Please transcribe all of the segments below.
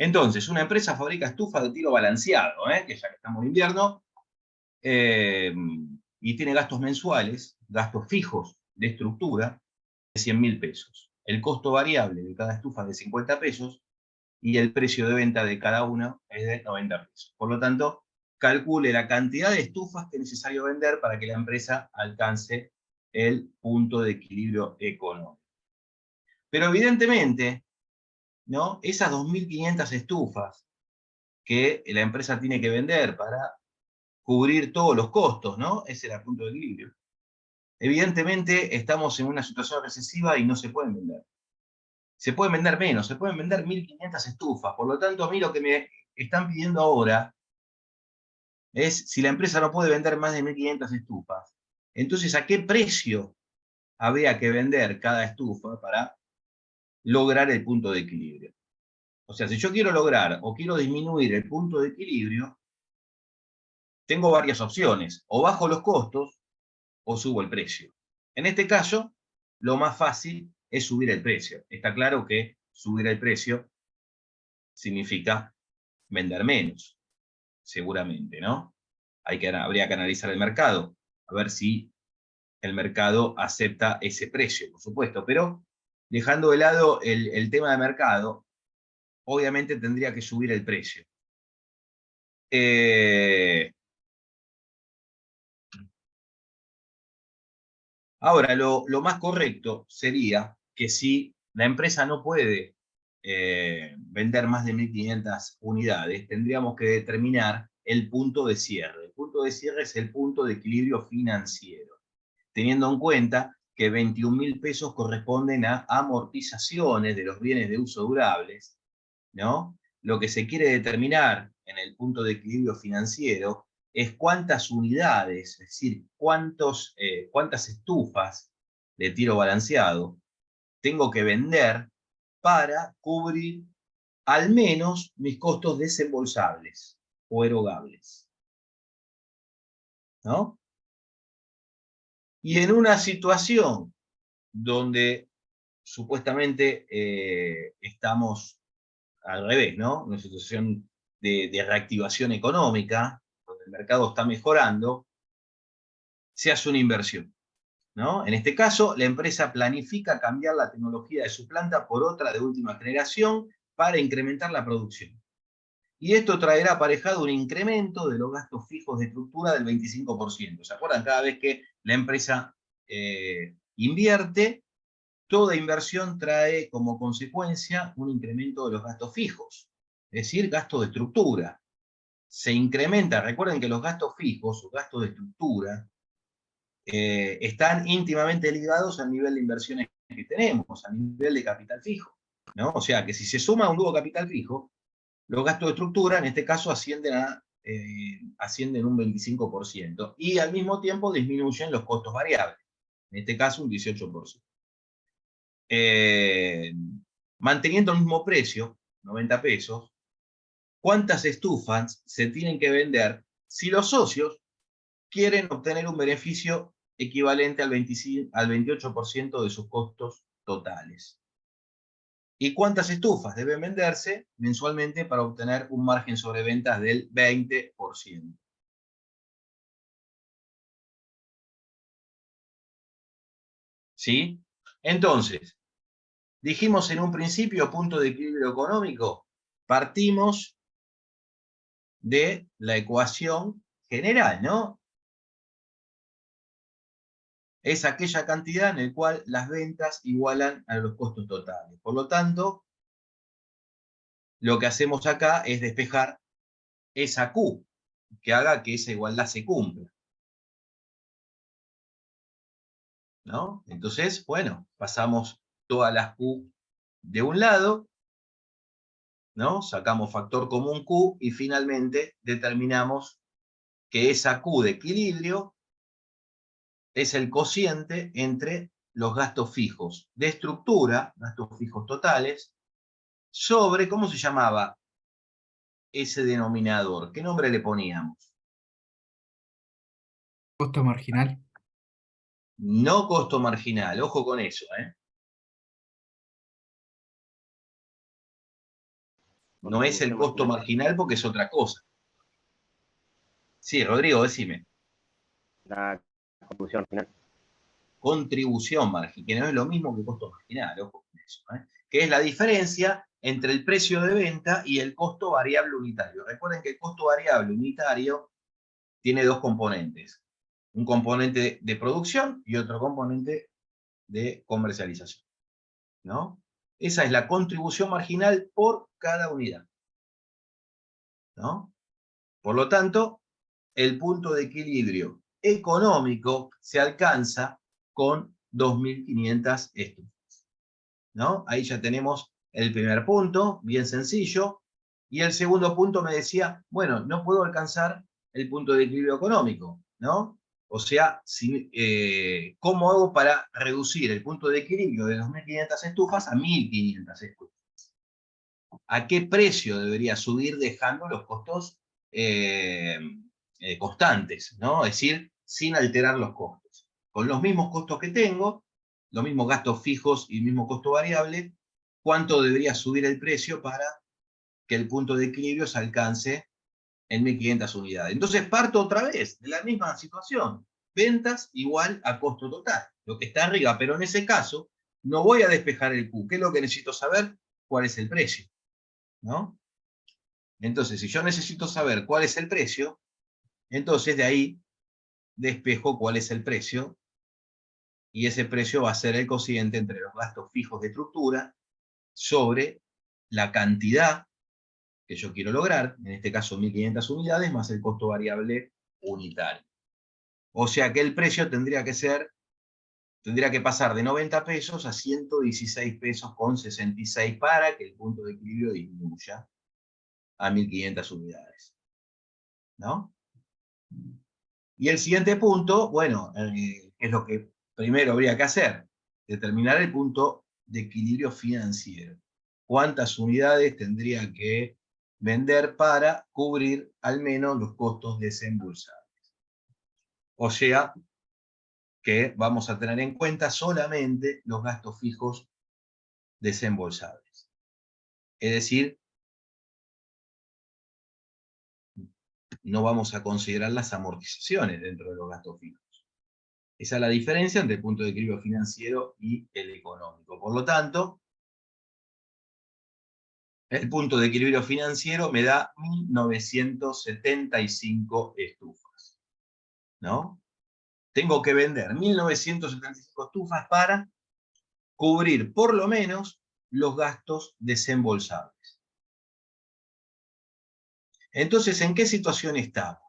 Entonces, una empresa fabrica estufas de tiro balanceado, que ya que estamos en invierno, y tiene gastos mensuales, gastos fijos de estructura, de 100.000 pesos. El costo variable de cada estufa es de 50 pesos y el precio de venta de cada una es de 90 pesos. Por lo tanto, calcule la cantidad de estufas que es necesario vender para que la empresa alcance el punto de equilibrio económico. Pero evidentemente, ¿no? Esas 2.500 estufas que la empresa tiene que vender para cubrir todos los costos, ¿no? Ese era el punto de equilibrio. Evidentemente estamos en una situación recesiva y no se pueden vender. Se pueden vender menos, se pueden vender 1.500 estufas. Por lo tanto, a mí lo que me están pidiendo ahora es si la empresa no puede vender más de 1.500 estufas, entonces ¿a qué precio habría que vender cada estufa para lograr el punto de equilibrio? O sea, si yo quiero lograr o quiero disminuir el punto de equilibrio, tengo varias opciones. O bajo los costos o subo el precio. En este caso, lo más fácil es subir el precio. Está claro que subir el precio significa vender menos, seguramente, ¿no? Habría que analizar el mercado, a ver si el mercado acepta ese precio, por supuesto, pero dejando de lado el tema de mercado, obviamente tendría que subir el precio. Ahora, lo más correcto sería que si la empresa no puede vender más de 1.500 unidades, tendríamos que determinar el punto de cierre. El punto de cierre es el punto de equilibrio financiero, teniendo en cuenta que 21.000 pesos corresponden a amortizaciones de los bienes de uso durables, ¿no? Lo que se quiere determinar en el punto de equilibrio financiero es cuántas unidades, es decir, cuántas estufas de tiro balanceado tengo que vender para cubrir al menos mis costos desembolsables o erogables, ¿no? Y en una situación donde supuestamente estamos al revés, ¿no? Una situación de reactivación económica, donde el mercado está mejorando, se hace una inversión, ¿no? En este caso, la empresa planifica cambiar la tecnología de su planta por otra de última generación para incrementar la producción. Y esto traerá aparejado un incremento de los gastos fijos de estructura del 25%. ¿Se acuerdan? Cada vez que la empresa invierte, toda inversión trae como consecuencia un incremento de los gastos fijos, es decir, gasto de estructura. Se incrementa, recuerden que los gastos fijos o gastos de estructura están íntimamente ligados al nivel de inversiones que tenemos, al nivel de capital fijo, ¿no? O sea, que si se suma un nuevo capital fijo, los gastos de estructura, en este caso, ascienden un 25%, y al mismo tiempo disminuyen los costos variables, en este caso un 18%. Manteniendo el mismo precio, 90 pesos, ¿cuántas estufas se tienen que vender si los socios quieren obtener un beneficio equivalente al 28% de sus costos totales? ¿Y cuántas estufas deben venderse mensualmente para obtener un margen sobre ventas del 20%? ¿Sí? Entonces, dijimos en un principio punto de equilibrio económico, partimos de la ecuación general, ¿no? Es aquella cantidad en la cual las ventas igualan a los costos totales. Por lo tanto, lo que hacemos acá es despejar esa Q, que haga que esa igualdad se cumpla, ¿no? Entonces, bueno, pasamos todas las Q de un lado, ¿no? Sacamos factor común Q y finalmente determinamos que esa Q de equilibrio es el cociente entre los gastos fijos de estructura, gastos fijos totales, sobre, ¿cómo se llamaba ese denominador? ¿Qué nombre le poníamos? Costo marginal. No costo marginal, ojo con eso, ¿eh? No es el costo marginal porque es otra cosa. Sí, Rodrigo, decime. La contribución final. Contribución marginal, que no es lo mismo que costo marginal, ojo con eso, que es la diferencia entre el precio de venta y el costo variable unitario. Recuerden que el costo variable unitario tiene dos componentes. Un componente de producción y otro componente de comercialización, ¿no? Esa es la contribución marginal por cada unidad, ¿no? Por lo tanto, el punto de equilibrio económico se alcanza con 2.500 estufas, ¿no? Ahí ya tenemos el primer punto, bien sencillo, y el segundo punto me decía, bueno, no puedo alcanzar el punto de equilibrio económico, ¿no? O sea, ¿cómo hago para reducir el punto de equilibrio de 2.500 estufas a 1.500 estufas? ¿A qué precio debería subir dejando los costos constantes, ¿no? Es decir, sin alterar los costos? Con los mismos costos que tengo, los mismos gastos fijos y el mismo costo variable, ¿cuánto debería subir el precio para que el punto de equilibrio se alcance en 1.500 unidades? Entonces parto otra vez de la misma situación. Ventas igual a costo total, lo que está arriba, pero en ese caso no voy a despejar el Q. ¿Qué es lo que necesito saber? ¿Cuál es el precio? ¿No? Entonces, si yo necesito saber cuál es el precio, entonces de ahí despejo cuál es el precio, y ese precio va a ser el cociente entre los gastos fijos de estructura sobre la cantidad que yo quiero lograr, en este caso 1.500 unidades, más el costo variable unitario. O sea que el precio tendría que pasar de 90 pesos a 116 pesos con 66 para que el punto de equilibrio disminuya a 1.500 unidades, ¿no? Y el siguiente punto, bueno, es lo que primero habría que hacer, determinar el punto de equilibrio financiero. ¿Cuántas unidades tendría que vender para cubrir al menos los costos desembolsados? O sea, que vamos a tener en cuenta solamente los gastos fijos desembolsables. Es decir, no vamos a considerar las amortizaciones dentro de los gastos fijos. Esa es la diferencia entre el punto de equilibrio financiero y el económico. Por lo tanto, el punto de equilibrio financiero me da 1.975 estufas, ¿no? Tengo que vender 1.975 estufas para cubrir por lo menos los gastos desembolsables. Entonces, ¿en qué situación estamos?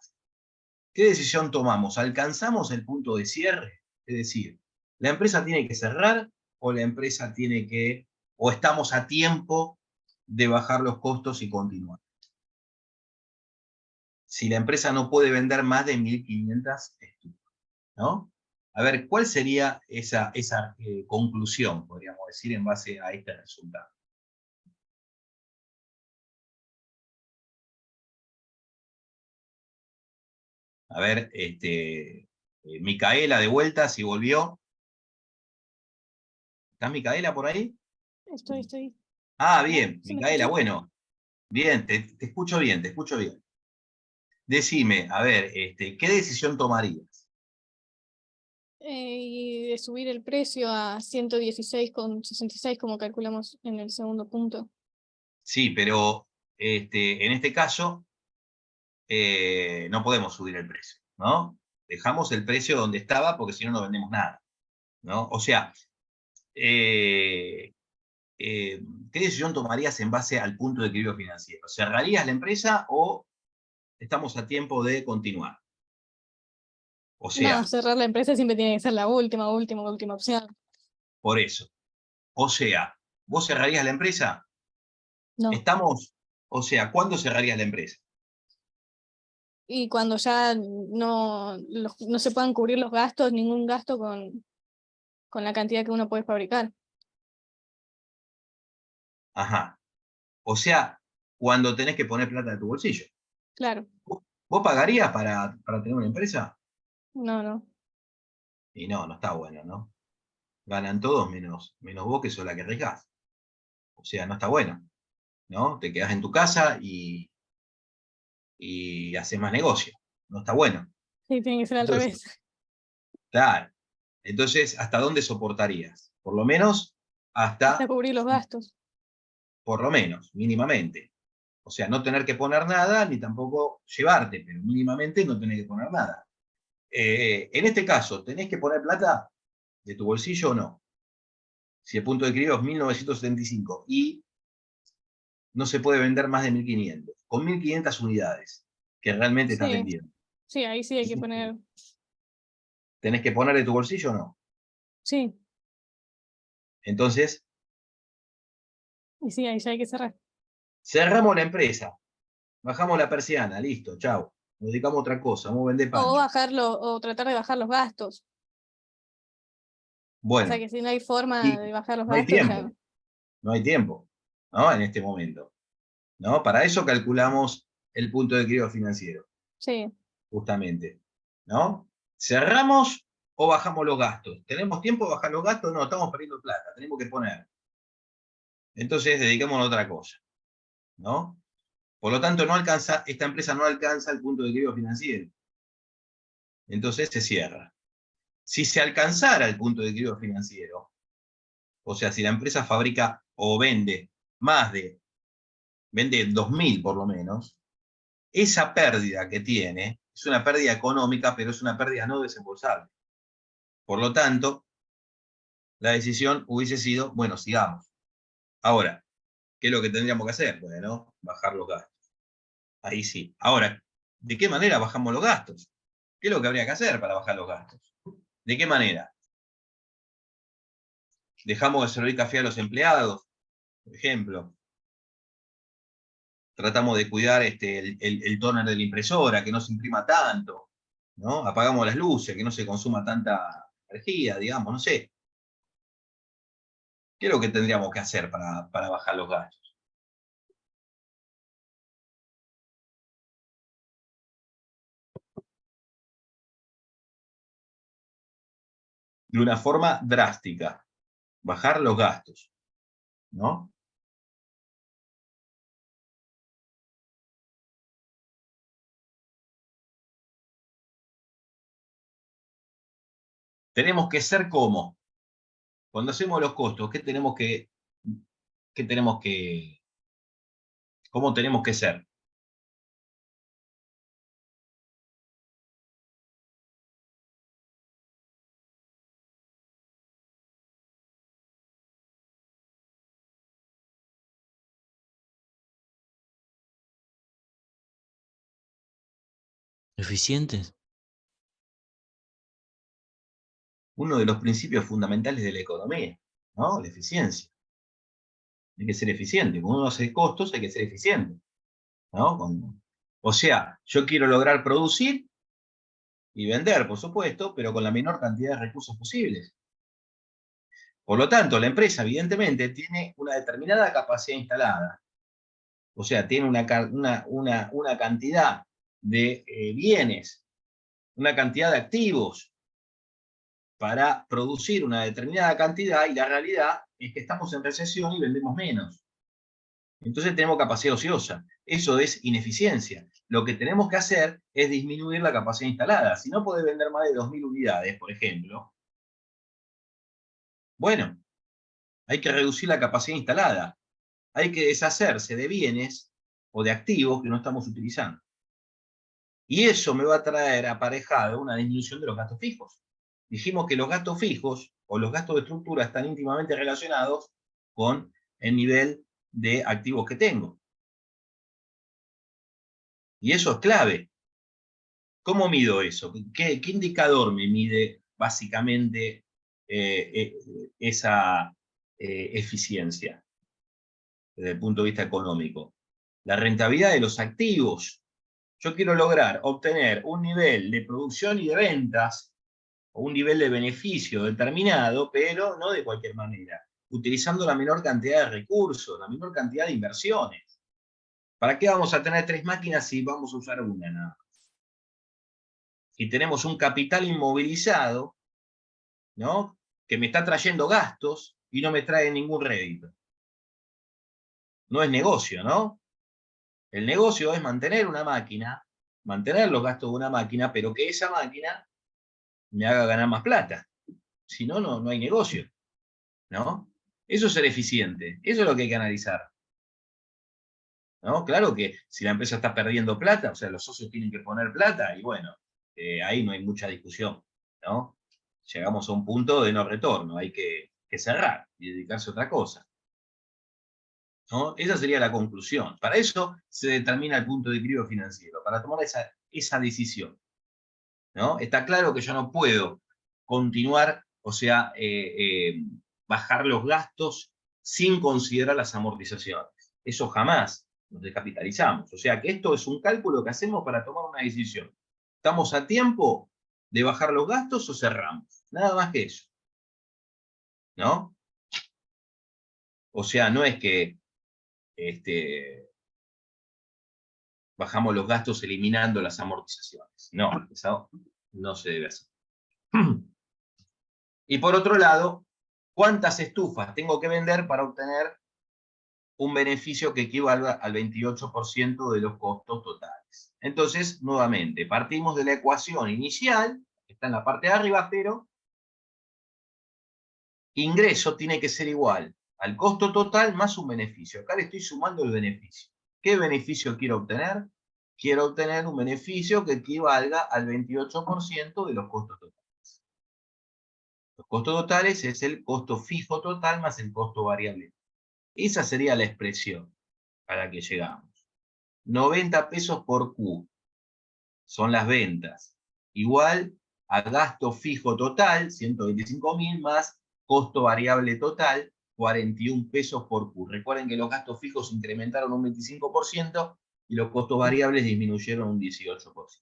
¿Qué decisión tomamos? ¿Alcanzamos el punto de cierre? Es decir, ¿la empresa tiene que cerrar o la empresa o estamos a tiempo de bajar los costos y continuar? Si la empresa no puede vender más de 1.500 estufas, ¿no? A ver, ¿cuál sería esa conclusión, podríamos decir, en base a este resultado? A ver, Micaela de vuelta, si volvió. ¿Está Micaela por ahí? Estoy. Ah, bien, ¿Se me Micaela, escucha? bueno. Bien, te escucho bien, te escucho bien. Decime, a ver, ¿qué decisión tomarías? Y de subir el precio a 116,66 como calculamos en el segundo punto. Sí, pero en este caso no podemos subir el precio, ¿no? Dejamos el precio donde estaba porque si no, no vendemos nada, ¿no? O sea, ¿qué decisión tomarías en base al punto de equilibrio financiero? ¿Cerrarías la empresa o estamos a tiempo de continuar? O No, sea, cerrar la empresa siempre tiene que ser la última opción. por eso. O sea, ¿vos cerrarías la empresa? No. Estamos, o sea, ¿cuándo cerrarías la empresa? Y cuando ya no se puedan cubrir los gastos, ningún gasto con la cantidad que uno puede fabricar. Ajá. O sea, cuando tenés que poner plata de tu bolsillo. Claro. ¿Vos pagarías para tener una empresa? No. Y no, no está bueno, ¿no? Ganan todos menos vos que sos la que arriesgás. O sea, no está bueno. ¿no? Te quedás en tu casa y haces más negocio. No está bueno. Sí, tiene que ser al Entonces, revés. claro. Entonces, ¿hasta dónde soportarías? Por lo menos Hasta hasta, cubrir los gastos. por lo menos, mínimamente. O sea, no tener que poner nada, ni tampoco llevarte, pero mínimamente no tener que poner nada. En este caso, ¿tenés que poner plata de tu bolsillo o no? Si el punto de equilibrio es 1975 y no se puede vender más de 1500, con 1500 unidades que realmente estás Sí, vendiendo. sí, ahí sí hay que poner. ¿Tenés que poner de tu bolsillo o no? Sí, Entonces, y sí, ahí ya hay que cerrar. cerramos la empresa, bajamos la persiana, listo, chao. Nos dedicamos a otra cosa, vamos a vender O pancho. bajarlo, o tratar de bajar los gastos. O sea Bueno, que si no hay forma y de bajar los no hay gastos, ya. tiempo, no hay tiempo, ¿no? En este momento, ¿no? Para eso calculamos el punto de equilibrio financiero, Sí, justamente, ¿no? ¿Cerramos o bajamos los gastos? ¿Tenemos tiempo de bajar los gastos? No, estamos perdiendo plata, tenemos que poner. Entonces, dediquémonos a otra cosa, ¿no? Por lo tanto, esta empresa no alcanza el punto de equilibrio financiero. Entonces se cierra. Si se alcanzara el punto de equilibrio financiero, o sea, si la empresa fabrica o vende vende 2000 por lo menos, esa pérdida que tiene es una pérdida económica, pero es una pérdida no desembolsable. Por lo tanto, la decisión hubiese sido, bueno, sigamos. Ahora, ¿qué es lo que tendríamos que hacer? Bueno, bajar los gastos. Ahí sí. Ahora, ¿de qué manera bajamos los gastos? ¿Qué es lo que habría que hacer para bajar los gastos? ¿De qué manera? ¿Dejamos de servir café a los empleados, por ejemplo? Tratamos de cuidar el tóner de la impresora, que no se imprima tanto, ¿no? Apagamos las luces, que no se consuma tanta energía, digamos, no sé. ¿Qué es lo que tendríamos que hacer para bajar los gastos? De una forma drástica, bajar los gastos, ¿no? Tenemos que ser como, cuando hacemos los costos, qué tenemos que, cómo tenemos que ser? ¿Eficientes? Uno de los principios fundamentales de la economía, ¿no? La eficiencia. Hay que ser eficiente. Cuando uno hace costos, hay que ser eficiente, ¿no? O sea, yo quiero lograr producir y vender, por supuesto, pero con la menor cantidad de recursos posibles. Por lo tanto, la empresa, evidentemente, tiene una determinada capacidad instalada. O sea, tiene una cantidad de bienes, una cantidad de activos para producir una determinada cantidad, y la realidad es que estamos en recesión y vendemos menos. Entonces tenemos capacidad ociosa. Eso es ineficiencia. Lo que tenemos que hacer es disminuir la capacidad instalada. Si no podés vender más de 2000 unidades, por ejemplo, bueno, hay que reducir la capacidad instalada. Hay que deshacerse de bienes o de activos que no estamos utilizando. Y eso me va a traer aparejado una disminución de los gastos fijos. Dijimos que los gastos fijos o los gastos de estructura están íntimamente relacionados con el nivel de activos que tengo. Y eso es clave. ¿Cómo mido eso? ¿Qué indicador me mide básicamente esa eficiencia desde el punto de vista económico? La rentabilidad de los activos. Yo quiero lograr obtener un nivel de producción y de ventas o un nivel de beneficio determinado, pero no de cualquier manera, utilizando la menor cantidad de recursos, la menor cantidad de inversiones. ¿Para qué vamos a tener 3 máquinas si vamos a usar una nada? Si tenemos un capital inmovilizado, ¿no? Que me está trayendo gastos y no me trae ningún rédito. no es negocio, ¿no? El negocio es mantener una máquina, mantener los gastos de una máquina, pero que esa máquina me haga ganar más plata. Si no, no hay negocio, ¿no? Eso es ser eficiente, eso es lo que hay que analizar, ¿no? Claro que si la empresa está perdiendo plata, o sea, los socios tienen que poner plata, y bueno, ahí no hay mucha discusión, ¿no? Llegamos a un punto de no retorno, hay que cerrar y dedicarse a otra cosa, ¿no? Esa sería la conclusión. Para eso se determina el punto de equilibrio financiero, para tomar esa decisión, ¿no? Está claro que yo no puedo continuar, o sea, bajar los gastos sin considerar las amortizaciones. Eso jamás nos descapitalizamos. O sea que esto es un cálculo que hacemos para tomar una decisión. ¿Estamos a tiempo de bajar los gastos o cerramos? Nada más que eso, ¿no? O sea, no es que bajamos los gastos eliminando las amortizaciones. No, eso no se debe hacer. Y por otro lado, ¿cuántas estufas tengo que vender para obtener un beneficio que equivalga al 28% de los costos totales? Entonces, nuevamente, partimos de la ecuación inicial, que está en la parte de arriba, pero ingreso tiene que ser igual al costo total más un beneficio. Acá le estoy sumando el beneficio. ¿Qué beneficio quiero obtener? Quiero obtener un beneficio que equivalga al 28% de los costos totales. Los costos totales es el costo fijo total más el costo variable. Esa sería la expresión a la que llegamos. 90 pesos por Q son las ventas. Igual a gasto fijo total, 125.000 más costo variable total, 41 pesos por Q. Recuerden que los gastos fijos incrementaron un 25% y los costos variables disminuyeron un 18%.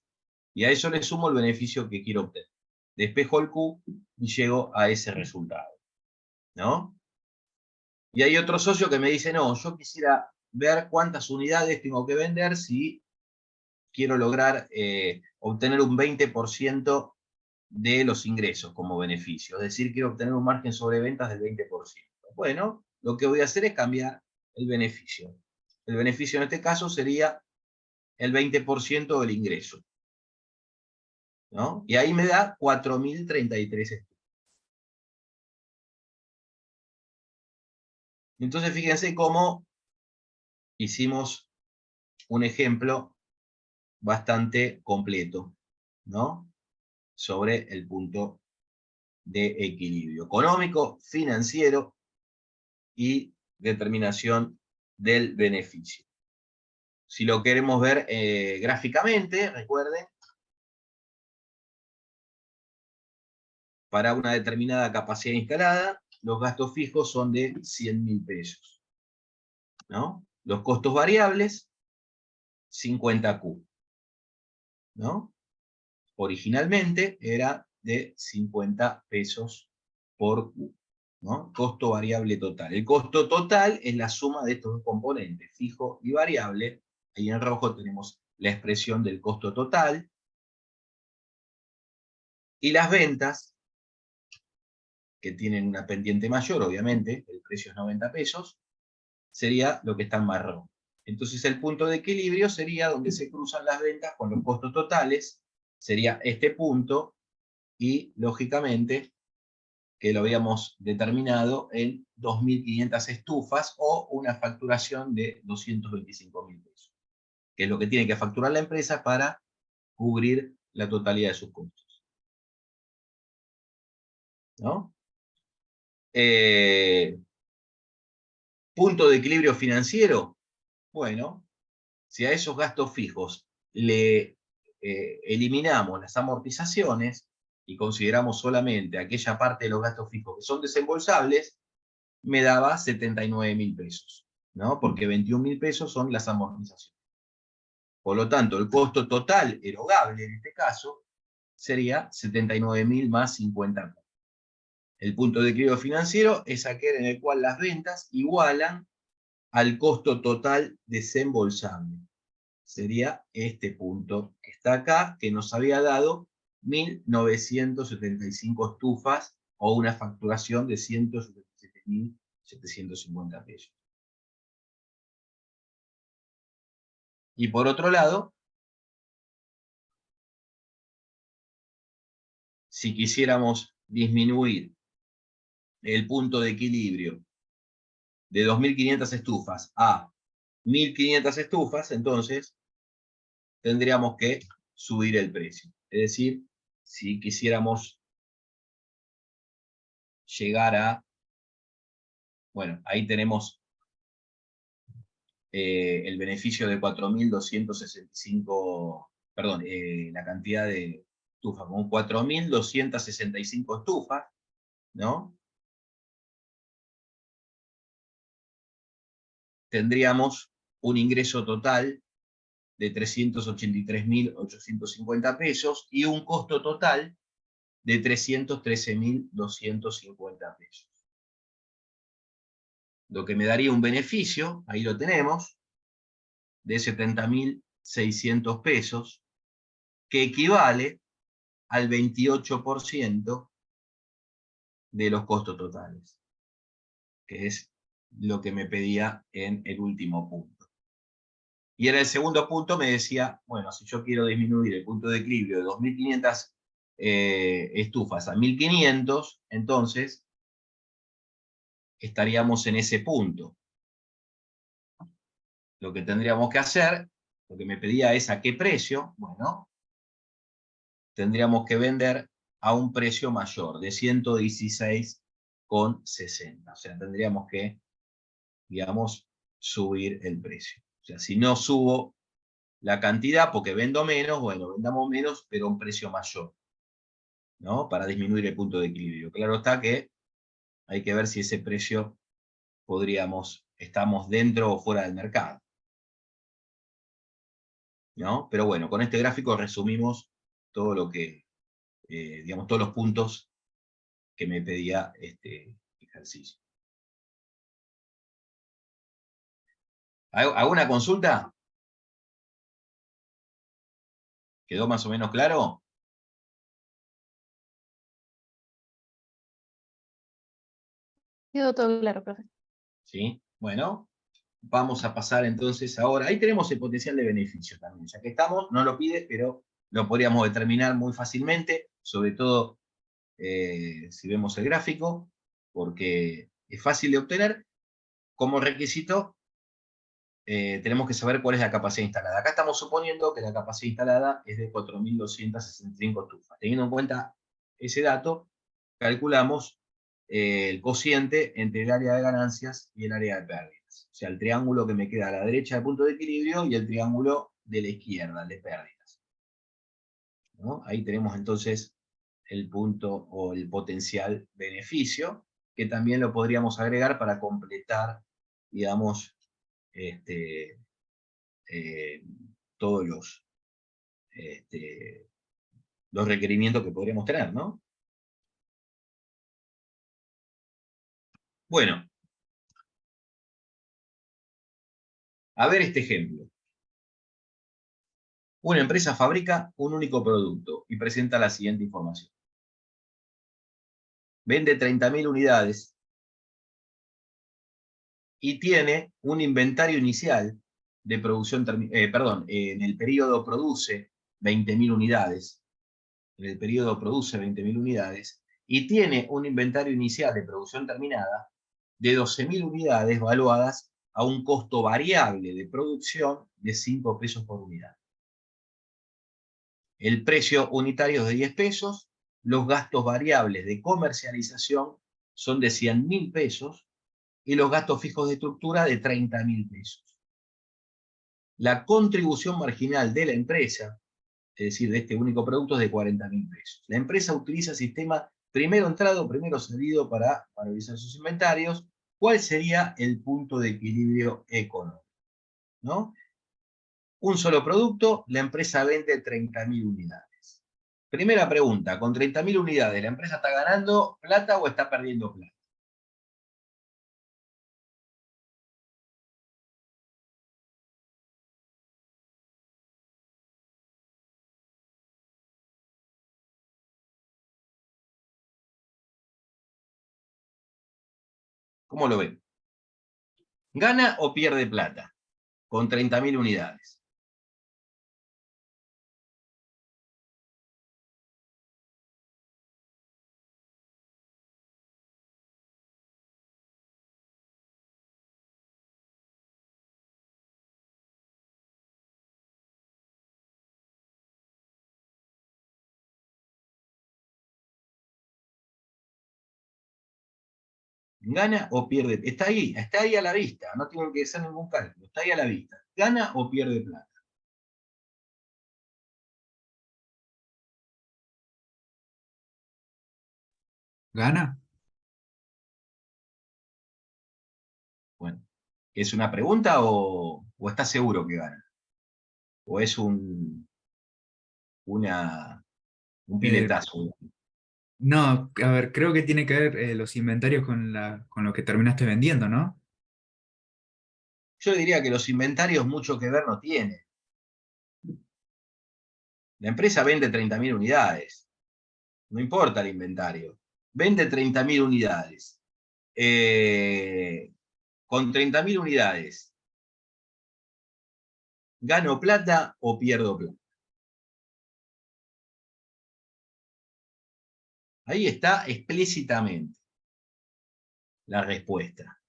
Y a eso le sumo el beneficio que quiero obtener. Despejo el Q y llego a ese resultado, ¿no? Y hay otro socio que me dice, no, yo quisiera ver cuántas unidades tengo que vender si quiero lograr obtener un 20% de los ingresos como beneficio. Es decir, quiero obtener un margen sobre ventas del 20%. Bueno, lo que voy a hacer es cambiar el beneficio. El beneficio en este caso sería el 20% del ingreso, ¿no? Y ahí me da 4.033 estufas. Entonces, fíjense cómo hicimos un ejemplo bastante completo, ¿no? Sobre el punto de equilibrio económico, financiero y determinación del beneficio. Si lo queremos ver gráficamente, recuerden, para una determinada capacidad instalada, los gastos fijos son de 100.000 pesos, ¿no? Los costos variables, 50Q, ¿no? Originalmente era de 50 pesos por Q, ¿no? Costo variable total. El costo total es la suma de estos dos componentes, fijo y variable. Ahí en rojo tenemos la expresión del costo total. Y las ventas, que tienen una pendiente mayor, obviamente, el precio es 90 pesos, sería lo que está en marrón. Entonces el punto de equilibrio sería donde se cruzan las ventas con los costos totales, sería este punto, y lógicamente que lo habíamos determinado en 2.500 estufas o una facturación de 225.000 pesos, que es lo que tiene que facturar la empresa para cubrir la totalidad de sus costos, ¿no? Punto de equilibrio financiero. Bueno, si a esos gastos fijos le eliminamos las amortizaciones y consideramos solamente aquella parte de los gastos fijos que son desembolsables, me daba 79.000 pesos, ¿no? Porque 21.000 pesos son las amortizaciones. Por lo tanto, el costo total erogable en este caso sería 79.000 más 50. El punto de equilibrio financiero es aquel en el cual las ventas igualan al costo total desembolsable. Sería este punto que está acá, que nos había dado 1.975 estufas o una facturación de 177.750 pesos. Y por otro lado, si quisiéramos disminuir el punto de equilibrio de 2.500 estufas a 1.500 estufas, entonces tendríamos que subir el precio. Es decir, si quisiéramos llegar a, bueno, ahí tenemos el beneficio de 4.265, perdón, la cantidad de estufas, con 4.265 estufas, ¿no? Tendríamos un ingreso total de 383.850 pesos y un costo total de 313.250 pesos. Lo que me daría un beneficio, ahí lo tenemos, de 70.600 pesos, que equivale al 28% de los costos totales, que es lo que me pedía en el último punto. Y en el segundo punto me decía, bueno, si yo quiero disminuir el punto de equilibrio de 2.500 estufas a 1.500, entonces estaríamos en ese punto. Lo que tendríamos que hacer, lo que me pedía es a qué precio, bueno, tendríamos que vender a un precio mayor, de 116,60. O sea, tendríamos que, digamos, subir el precio. O sea, si no subo la cantidad porque vendo menos, bueno, vendamos menos, pero a un precio mayor, ¿no? Para disminuir el punto de equilibrio. Claro está que hay que ver si ese precio estamos dentro o fuera del mercado, ¿no? Pero bueno, con este gráfico resumimos todo lo que, digamos, todos los puntos que me pedía este ejercicio. ¿Alguna consulta? ¿Quedó más o menos claro? Quedó todo claro, profe. ¿Sí? Bueno, vamos a pasar entonces ahora. Ahí tenemos el potencial de beneficio también. Ya que estamos, no lo pide, pero lo podríamos determinar muy fácilmente, sobre todo si vemos el gráfico, porque es fácil de obtener. Como requisito, tenemos que saber cuál es la capacidad instalada. Acá estamos suponiendo que la capacidad instalada es de 4.265 estufas. Teniendo en cuenta ese dato, calculamos el cociente entre el área de ganancias y el área de pérdidas. O sea, el triángulo que me queda a la derecha del punto de equilibrio y el triángulo de la izquierda, el de pérdidas, ¿no? Ahí tenemos entonces el punto o el potencial beneficio, que también lo podríamos agregar para completar, digamos, eh, todos los requerimientos que podríamos tener, ¿no? Bueno, a ver este ejemplo. Una empresa fabrica un único producto y presenta la siguiente información. Vende 30.000 unidades y tiene un inventario inicial de producción, en el periodo produce 20.000 unidades, en el periodo produce 20.000 unidades, y tiene un inventario inicial de producción terminada de 12.000 unidades valuadas a un costo variable de producción de 5 pesos por unidad. El precio unitario es de 10 pesos, los gastos variables de comercialización son de 100.000 pesos y los gastos fijos de estructura de 30.000 pesos. La contribución marginal de la empresa, es decir, de este único producto, es de 40.000 pesos. La empresa utiliza el sistema primero entrado, primero salido para valorizar sus inventarios. ¿Cuál sería el punto de equilibrio económico? ¿No? Un solo producto, la empresa vende 30.000 unidades. Primera pregunta, con 30.000 unidades, ¿la empresa está ganando plata o está perdiendo plata? ¿Cómo lo ven? ¿Gana o pierde plata con 30.000 unidades? ¿Gana o pierde? Está ahí a la vista, no tengo que hacer ningún cálculo, está ahí a la vista. ¿Gana o pierde plata? ¿Gana? Bueno, ¿es una pregunta o estás seguro que gana? ¿O es un piletazo? No, a ver, creo que tiene que ver los inventarios con lo que terminaste vendiendo, ¿no? Yo diría que los inventarios mucho que ver no tienen. La empresa vende 30.000 unidades. No importa el inventario. Vende 30.000 unidades. Con 30.000 unidades, ¿gano plata o pierdo plata? Ahí está explícitamente la respuesta,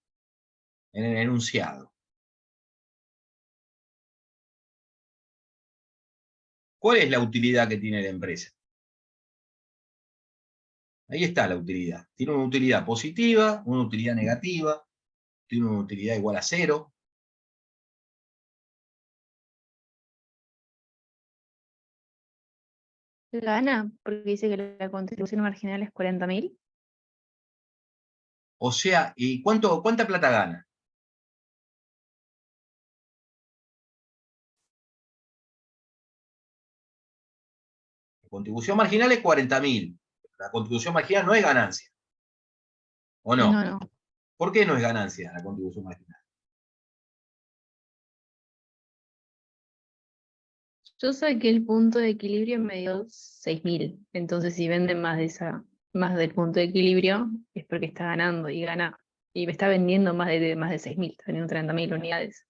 en el enunciado. ¿Cuál es la utilidad que tiene la empresa? Ahí está la utilidad. Tiene una utilidad positiva, una utilidad negativa, tiene una utilidad igual a 0. Gana, porque dice que la contribución marginal es 40.000. O sea, ¿y cuánta plata gana? La contribución marginal es 40.000. La contribución marginal no es ganancia. ¿O no? No, no. ¿Por qué no es ganancia la contribución marginal? Yo saqué el punto de equilibrio me dio 6.000. Entonces, si venden más del punto de equilibrio, es porque está ganando y gana. Y me está vendiendo más de 6.000, está vendiendo 30.000 unidades.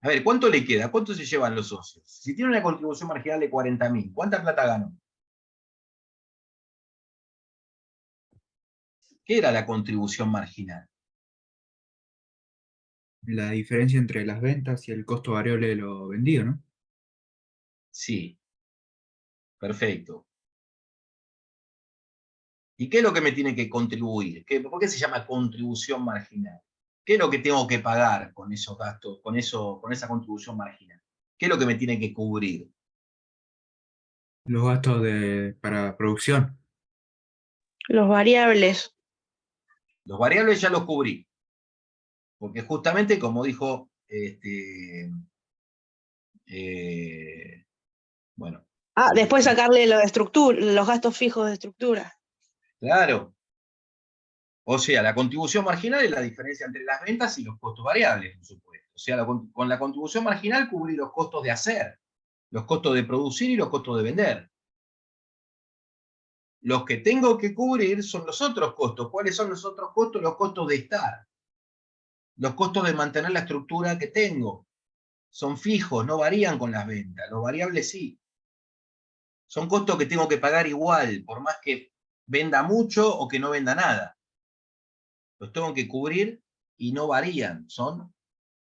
A ver, ¿cuánto le queda? ¿Cuánto se llevan los socios? Si tiene una contribución marginal de 40.000, ¿cuánta plata ganó? ¿Qué era la contribución marginal? La diferencia entre las ventas y el costo variable de lo vendido, ¿no? Sí, perfecto. ¿Y qué es lo que me tiene que contribuir? ¿Por qué se llama contribución marginal? ¿Qué es lo que tengo que pagar con esos gastos, con esa contribución marginal? ¿Qué es lo que me tiene que cubrir? Los gastos para producción. Los variables. Los variables ya los cubrí. Porque justamente, como dijo, bueno. Después sacarle lo de estructura, los gastos fijos de estructura. Claro. O sea, la contribución marginal es la diferencia entre las ventas y los costos variables, por supuesto. O sea, con la contribución marginal cubrí los costos de hacer, los costos de producir y los costos de vender. Los que tengo que cubrir son los otros costos. ¿Cuáles son los otros costos? Los costos de estar. Los costos de mantener la estructura que tengo. Son fijos, no varían con las ventas. Los variables sí. Son costos que tengo que pagar igual, por más que venda mucho o que no venda nada. Los tengo que cubrir y no varían. Son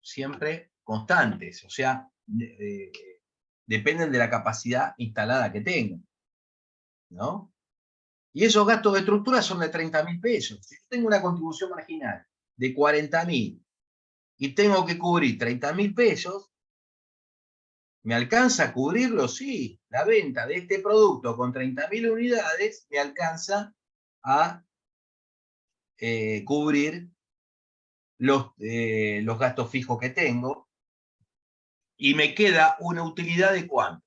siempre constantes. O sea, dependen de la capacidad instalada que tengo. ¿No? Y esos gastos de estructura son de 30.000 pesos. Si yo tengo una contribución marginal de 40.000 y tengo que cubrir 30.000 pesos, ¿me alcanza a cubrirlo? Sí. La venta de este producto con 30.000 unidades me alcanza a cubrir los gastos fijos que tengo y me queda una utilidad de ¿cuánto?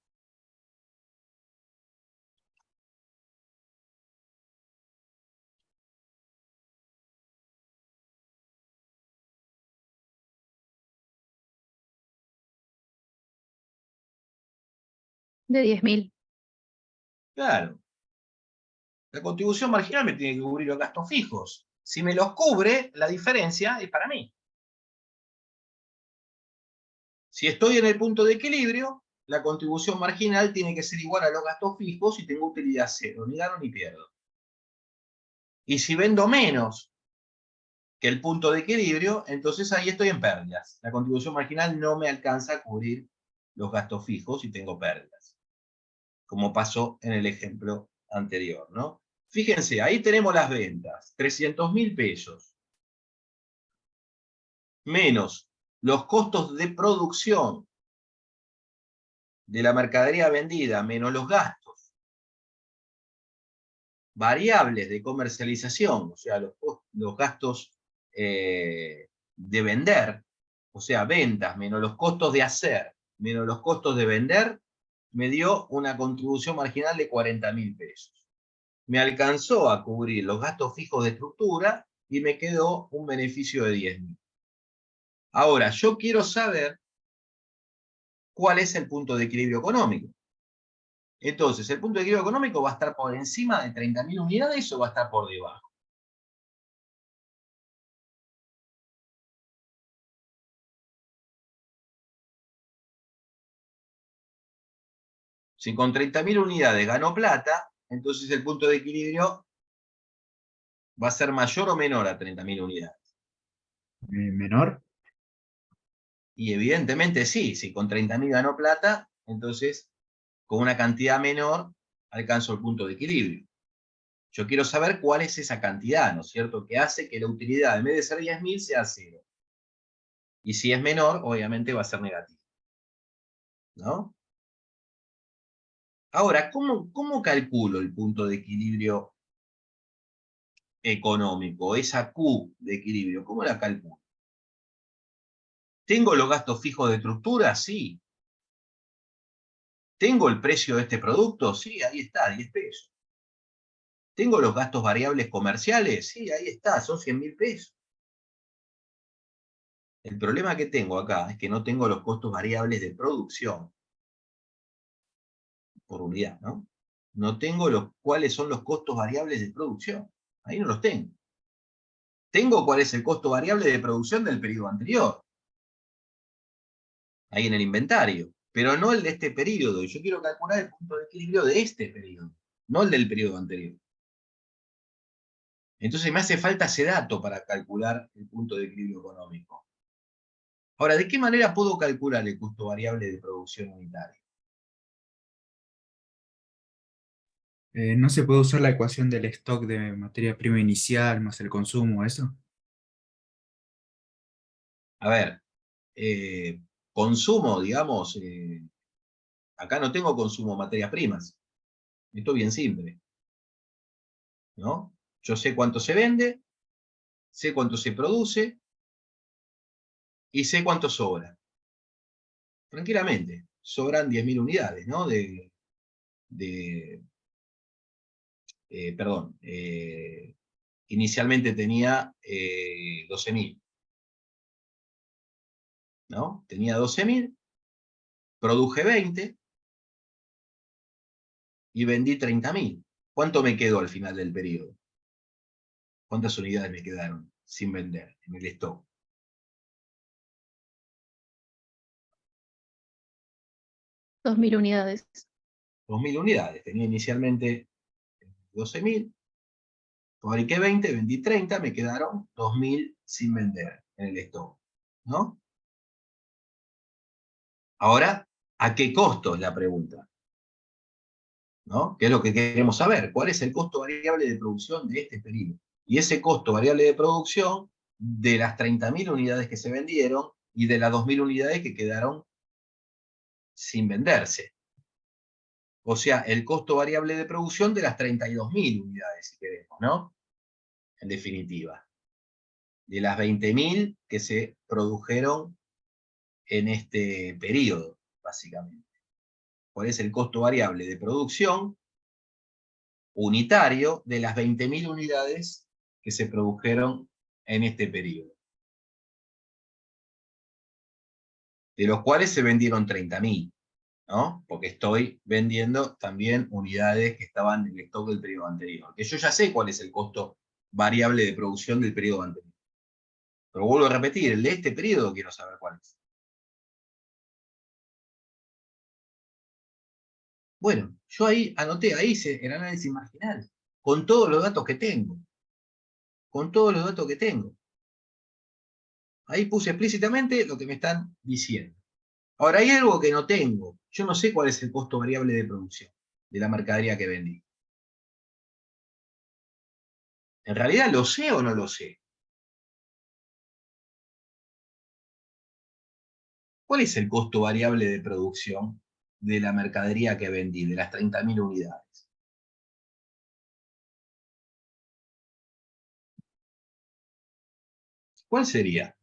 De 10.000. Claro. La contribución marginal me tiene que cubrir los gastos fijos. Si me los cubre, la diferencia es para mí. Si estoy en el punto de equilibrio, la contribución marginal tiene que ser igual a los gastos fijos y tengo utilidad cero, ni gano ni pierdo. Y si vendo menos que el punto de equilibrio, entonces ahí estoy en pérdidas. La contribución marginal no me alcanza a cubrir los gastos fijos y tengo pérdidas, como pasó en el ejemplo anterior, ¿no? Fíjense, ahí tenemos las ventas, 300.000 pesos, menos los costos de producción de la mercadería vendida, menos los gastos variables de comercialización, o sea, los gastos de vender, o sea, ventas, menos los costos de hacer, menos los costos de vender, me dio una contribución marginal de 40.000 pesos. Me alcanzó a cubrir los gastos fijos de estructura y me quedó un beneficio de 10.000. Ahora, yo quiero saber cuál es el punto de equilibrio económico. Entonces, ¿el punto de equilibrio económico va a estar por encima de 30.000 unidades o va a estar por debajo? Si con 30.000 unidades gano plata, entonces el punto de equilibrio va a ser mayor o menor a 30.000 unidades. ¿Menor? Y evidentemente sí, si con 30.000 gano plata, entonces con una cantidad menor alcanzo el punto de equilibrio. Yo quiero saber cuál es esa cantidad, ¿no es cierto?, que hace que la utilidad, en vez de ser 10.000, sea 0. Y si es menor, obviamente va a ser negativo, ¿no? Ahora, ¿cómo calculo el punto de equilibrio económico, esa Q de equilibrio? ¿Cómo la calculo? ¿Tengo los gastos fijos de estructura? Sí. ¿Tengo el precio de este producto? Sí, ahí está, 10 pesos. ¿Tengo los gastos variables comerciales? Sí, ahí está, son 100.000 pesos. El problema que tengo acá es que no tengo los costos variables de producción por unidad, ¿no? No tengo cuáles son los costos variables de producción. Ahí no los tengo. Tengo cuál es el costo variable de producción del periodo anterior. Ahí en el inventario. Pero no el de este periodo. Y yo quiero calcular el punto de equilibrio de este periodo, no el del periodo anterior. Entonces me hace falta ese dato para calcular el punto de equilibrio económico. Ahora, ¿de qué manera puedo calcular el costo variable de producción unitaria? ¿No se puede usar la ecuación del stock de materia prima inicial más el consumo, eso? A ver, consumo, digamos, acá no tengo consumo de materias primas. Esto es bien simple, ¿no? Yo sé cuánto se vende, sé cuánto se produce y sé cuánto sobra. Tranquilamente, sobran 10.000 unidades, ¿no? Perdón, inicialmente tenía 12.000, ¿no? Tenía 12.000, produje 20 y vendí 30.000. ¿Cuánto me quedó al final del periodo? ¿Cuántas unidades me quedaron sin vender en el stock? 2.000 unidades. 2.000 unidades. Tenía inicialmente 12.000, fabriqué 20, vendí 30, me quedaron 2.000 sin vender en el stock, ¿no? Ahora, ¿a qué costo es la pregunta? ¿No? ¿Qué es lo que queremos saber? ¿Cuál es el costo variable de producción de este periodo? Y ese costo variable de producción de las 30.000 unidades que se vendieron y de las 2.000 unidades que quedaron sin venderse. O sea, el costo variable de producción de las 32.000 unidades, si queremos, ¿no? En definitiva. De las 20.000 que se produjeron en este periodo, básicamente. ¿Cuál es el costo variable de producción unitario de las 20.000 unidades que se produjeron en este periodo? De los cuales se vendieron 30.000, ¿no? Porque estoy vendiendo también unidades que estaban en el stock del periodo anterior. Que yo ya sé cuál es el costo variable de producción del periodo anterior. Pero vuelvo a repetir, el de este periodo quiero saber cuál es. Bueno, yo ahí anoté, ahí hice el análisis marginal, con todos los datos que tengo. Con todos los datos que tengo. Ahí puse explícitamente lo que me están diciendo. Ahora, hay algo que no tengo. Yo no sé cuál es el costo variable de producción de la mercadería que vendí. ¿En realidad lo sé o no lo sé? ¿Cuál es el costo variable de producción de la mercadería que vendí, de las 30.000 unidades? ¿Cuál sería?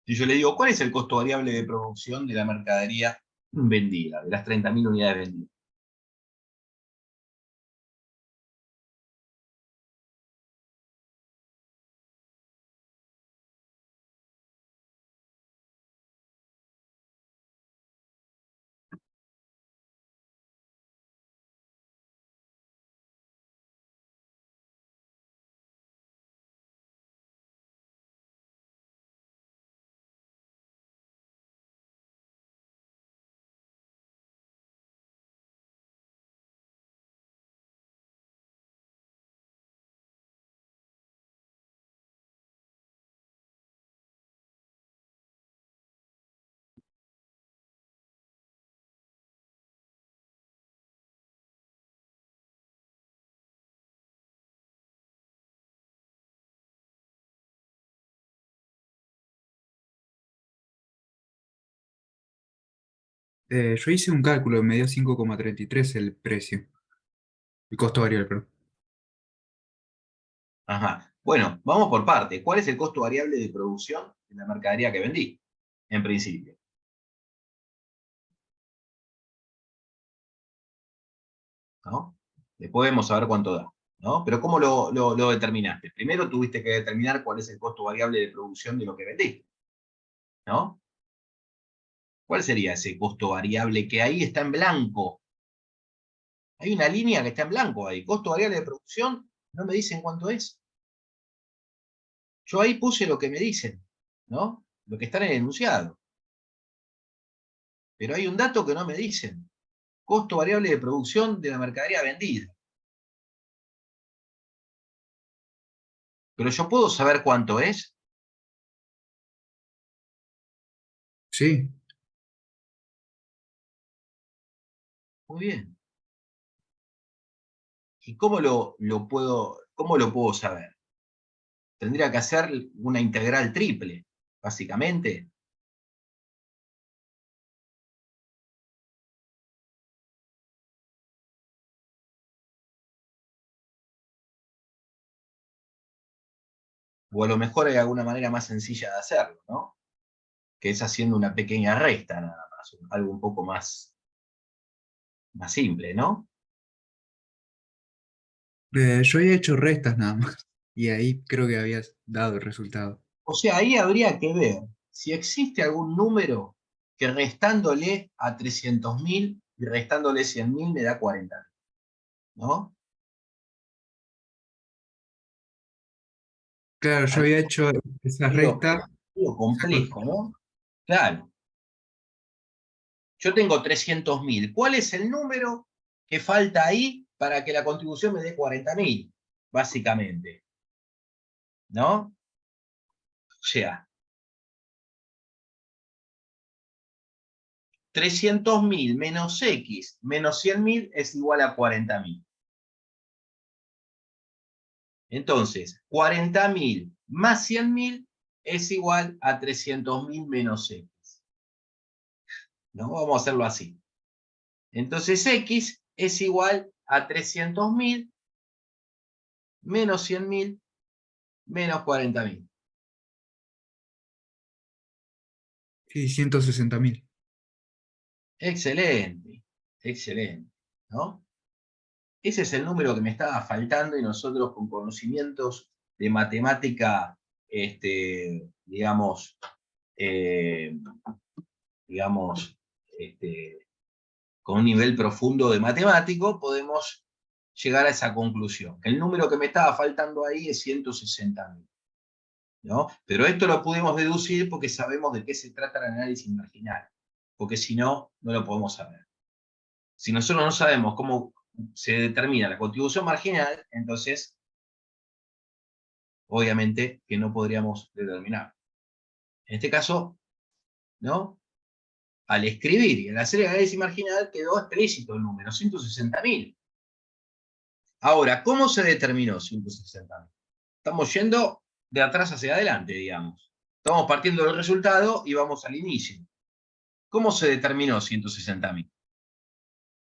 Si yo le digo, ¿cuál es el costo variable de producción de la mercadería vendida, de las 30.000 unidades vendidas? Yo hice un cálculo, me dio 5,33 el precio, el costo variable, perdón. Ajá. Bueno, vamos por parte. ¿Cuál es el costo variable de producción de la mercadería que vendí? En principio. ¿No? Después vamos a ver cuánto da. ¿No? Pero ¿cómo lo determinaste? Primero tuviste que determinar cuál es el costo variable de producción de lo que vendiste. ¿No? ¿Cuál sería ese costo variable que ahí está en blanco? Hay una línea que está en blanco ahí. Costo variable de producción, no me dicen cuánto es. Yo ahí puse lo que me dicen, ¿no? Lo que está en el enunciado. Pero hay un dato que no me dicen. Costo variable de producción de la mercadería vendida. Pero yo puedo saber cuánto es. Sí, Muy bien. ¿Y cómo lo puedo saber? Tendría que hacer una integral triple, básicamente. O a lo mejor hay alguna manera más sencilla de hacerlo, ¿no? Que es haciendo una pequeña resta nada más, algo un poco más simple, ¿no? Yo había hecho restas nada más, y ahí creo que habías dado el resultado. O sea, ahí habría que ver si existe algún número que restándole a 300.000 y restándole 100.000 me da 40.000, ¿no? Claro, yo había hecho esa Medio, resta. medio complejo, ¿no? Claro. Yo tengo 300.000. ¿Cuál es el número que falta ahí para que la contribución me dé 40.000? Básicamente, ¿no? O sea, 300.000 menos X menos 100.000 es igual a 40.000. Entonces, 40.000 más 100.000 es igual a 300.000 menos X. ¿No? Vamos a hacerlo así. Entonces, X es igual a 300.000 menos 100.000 menos 40.000. Sí, 160.000. Excelente, excelente, ¿no? Ese es el número que me estaba faltando y nosotros con conocimientos de matemática, digamos, eh, digamos, con un nivel profundo de matemático, podemos llegar a esa conclusión. El número que me estaba faltando ahí es 160.000, ¿no? Pero esto lo pudimos deducir porque sabemos de qué se trata el análisis marginal, porque si no, no lo podemos saber. Si nosotros no sabemos cómo se determina la contribución marginal, entonces, obviamente, que no podríamos determinar. En este caso, ¿no? Al escribir y al hacer el análisis marginal quedó explícito el número, 160.000. Ahora, ¿cómo se determinó 160.000? Estamos yendo de atrás hacia adelante, digamos. Estamos partiendo del resultado y vamos al inicio. ¿Cómo se determinó 160.000?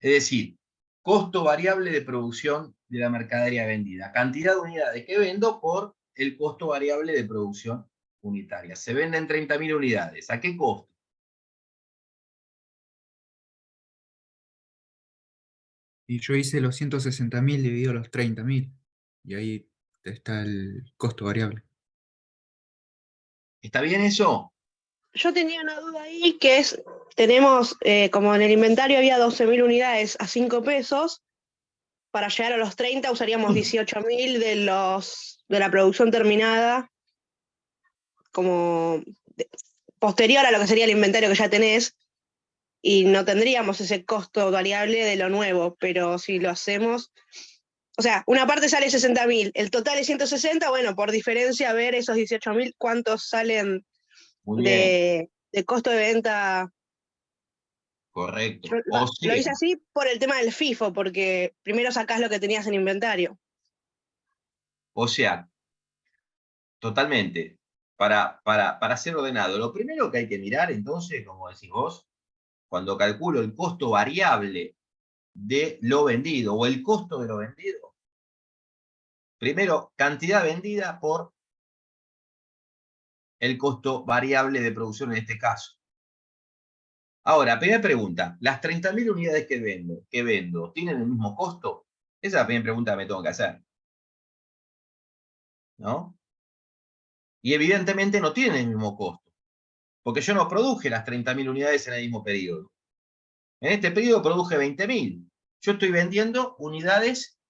Es decir, costo variable de producción de la mercadería vendida. Cantidad de unidades que vendo por el costo variable de producción unitaria. Se venden 30.000 unidades. ¿A qué costo? Y yo hice los 160.000 dividido los 30.000. Y ahí está el costo variable. ¿Está bien eso? Yo tenía una duda ahí que es, tenemos, como en el inventario había 12.000 unidades a 5 pesos, para llegar a los 30 usaríamos 18.000 de la producción terminada, como posterior a lo que sería el inventario que ya tenés, y no tendríamos ese costo variable de lo nuevo, pero si lo hacemos, o sea, una parte sale 60.000, el total es 160, bueno, por diferencia ver esos 18.000, cuántos salen Muy bien, de costo de venta. correcto. Yo O lo sea, hice así por el tema del FIFO, porque primero sacás lo que tenías en inventario. totalmente. Para ser ordenado, lo primero que hay que mirar, entonces, como decís vos, cuando calculo el costo variable de lo vendido o el costo de lo vendido, primero, cantidad vendida por el costo variable de producción en este caso. Ahora, primera pregunta, ¿las 30.000 unidades que vendo tienen el mismo costo? Esa es la primera pregunta que me tengo que hacer, ¿no? Y evidentemente no tienen el mismo costo, porque yo no produje las 30.000 unidades en el mismo periodo. En este periodo produje 20.000. Yo estoy vendiendo unidades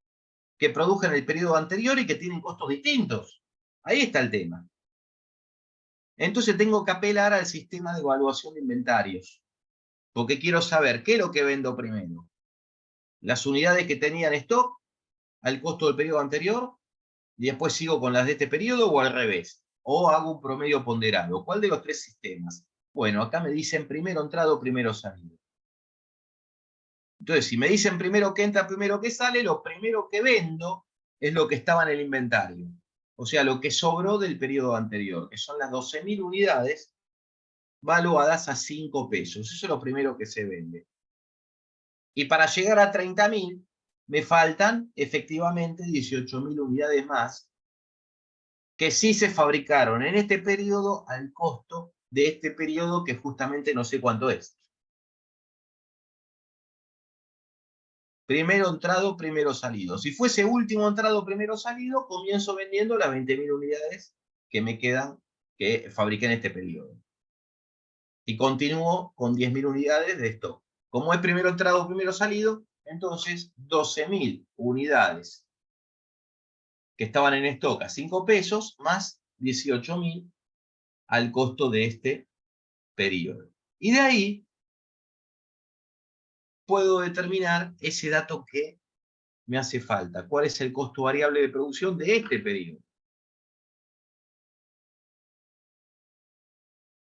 que produje en el periodo anterior y que tienen costos distintos. Ahí está el tema. Entonces tengo que apelar al sistema de evaluación de inventarios, porque quiero saber qué es lo que vendo primero. Las unidades que tenía en stock al costo del periodo anterior y después sigo con las de este periodo o al revés. O hago un promedio ponderado. ¿Cuál de los tres sistemas? Bueno, acá me dicen primero entrado, primero salido. Entonces, si me dicen primero que entra, primero que sale, lo primero que vendo es lo que estaba en el inventario. O sea, lo que sobró del periodo anterior, que son las 12.000 unidades valuadas a 5 pesos. Eso es lo primero que se vende. Y para llegar a 30.000, me faltan efectivamente 18.000 unidades más que sí se fabricaron en este periodo al costo de este periodo que justamente no sé cuánto es. Primero entrado, primero salido. Si fuese último entrado, primero salido, comienzo vendiendo las 20.000 unidades que me quedan, que fabriqué en este periodo. Y continúo con 10.000 unidades de stock. Como es primero entrado, primero salido, entonces 12.000 unidades que estaban en stock a 5 pesos, más 18.000 al costo de este periodo. Y de ahí puedo determinar ese dato que me hace falta. ¿Cuál es el costo variable de producción de este periodo?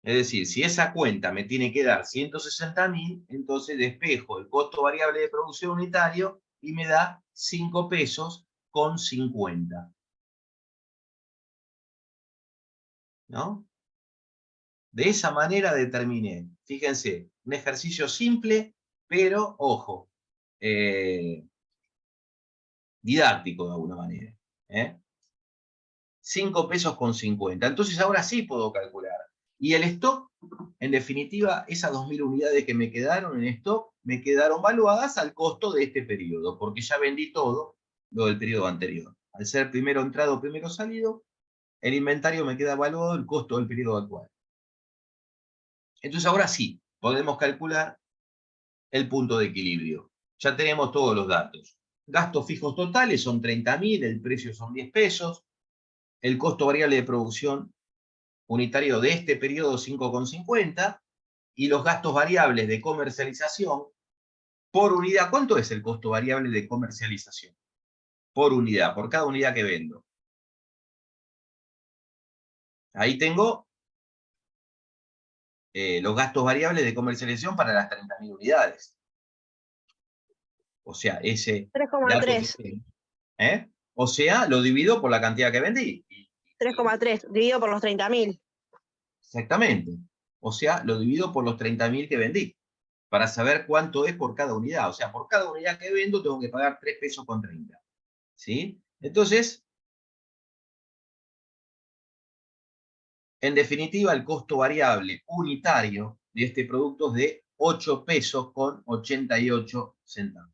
Es decir, si esa cuenta me tiene que dar 160.000, entonces despejo el costo variable de producción unitario y me da 5 pesos con 50. ¿No? De esa manera determiné. Fíjense, un ejercicio simple, pero, ojo, didáctico de alguna manera. 5 pesos con 50. Entonces ahora sí puedo calcular. Y el stock, en definitiva, esas 2.000 unidades que me quedaron en stock, me quedaron valuadas al costo de este periodo, porque ya vendí todo lo del periodo anterior. Al ser primero entrado, primero salido, el inventario me queda valuado el costo del periodo actual. Entonces ahora sí, podemos calcular el punto de equilibrio. Ya tenemos todos los datos. Gastos fijos totales son 30.000, el precio son 10 pesos, el costo variable de producción unitario de este periodo 5,50 y los gastos variables de comercialización por unidad. ¿Cuánto es el costo variable de comercialización? Por unidad, por cada unidad que vendo. Ahí tengo los gastos variables de comercialización para las 30.000 unidades. O sea, ese dato que 3,3. tengo. O sea, lo divido por la cantidad que vendí. 3,3 dividido por los 30.000. Exactamente. O sea, lo divido por los 30.000 que vendí, para saber cuánto es por cada unidad. O sea, por cada unidad que vendo tengo que pagar 3 pesos con 30. ¿Sí? Entonces, en definitiva, el costo variable unitario de este producto es de 8 pesos con 88 centavos.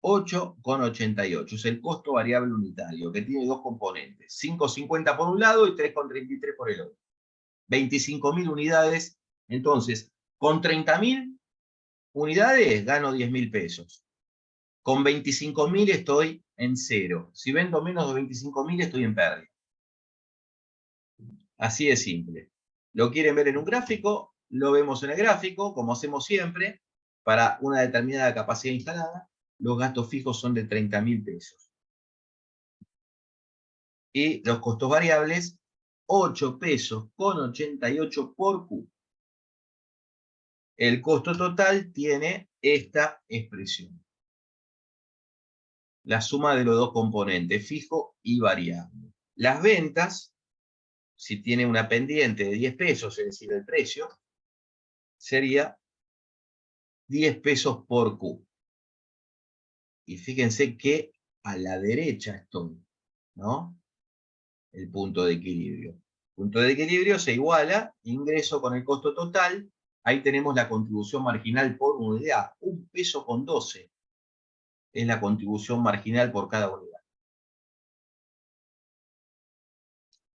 8,88 es el costo variable unitario, que tiene dos componentes, 5,50 por un lado y 3,33 por el otro. 25.000 unidades, entonces, con 30.000 unidades gano 10.000 pesos. Con 25.000 estoy en cero. Si vendo menos de 25.000 estoy en pérdida. Así de simple. ¿Lo quieren ver en un gráfico? Lo vemos en el gráfico, como hacemos siempre, para una determinada capacidad instalada. Los gastos fijos son de 30.000 pesos. Y los costos variables, 8 pesos con 88 por Q. El costo total tiene esta expresión. La suma de los dos componentes, fijo y variable. Las ventas, si tiene una pendiente de 10 pesos, es decir, el precio, sería 10 pesos por Q. Y fíjense que a la derecha estoy, ¿no? El punto de equilibrio. Punto de equilibrio se iguala ingreso con el costo total. Ahí tenemos la contribución marginal por unidad. 1 peso con 12 es la contribución marginal por cada unidad.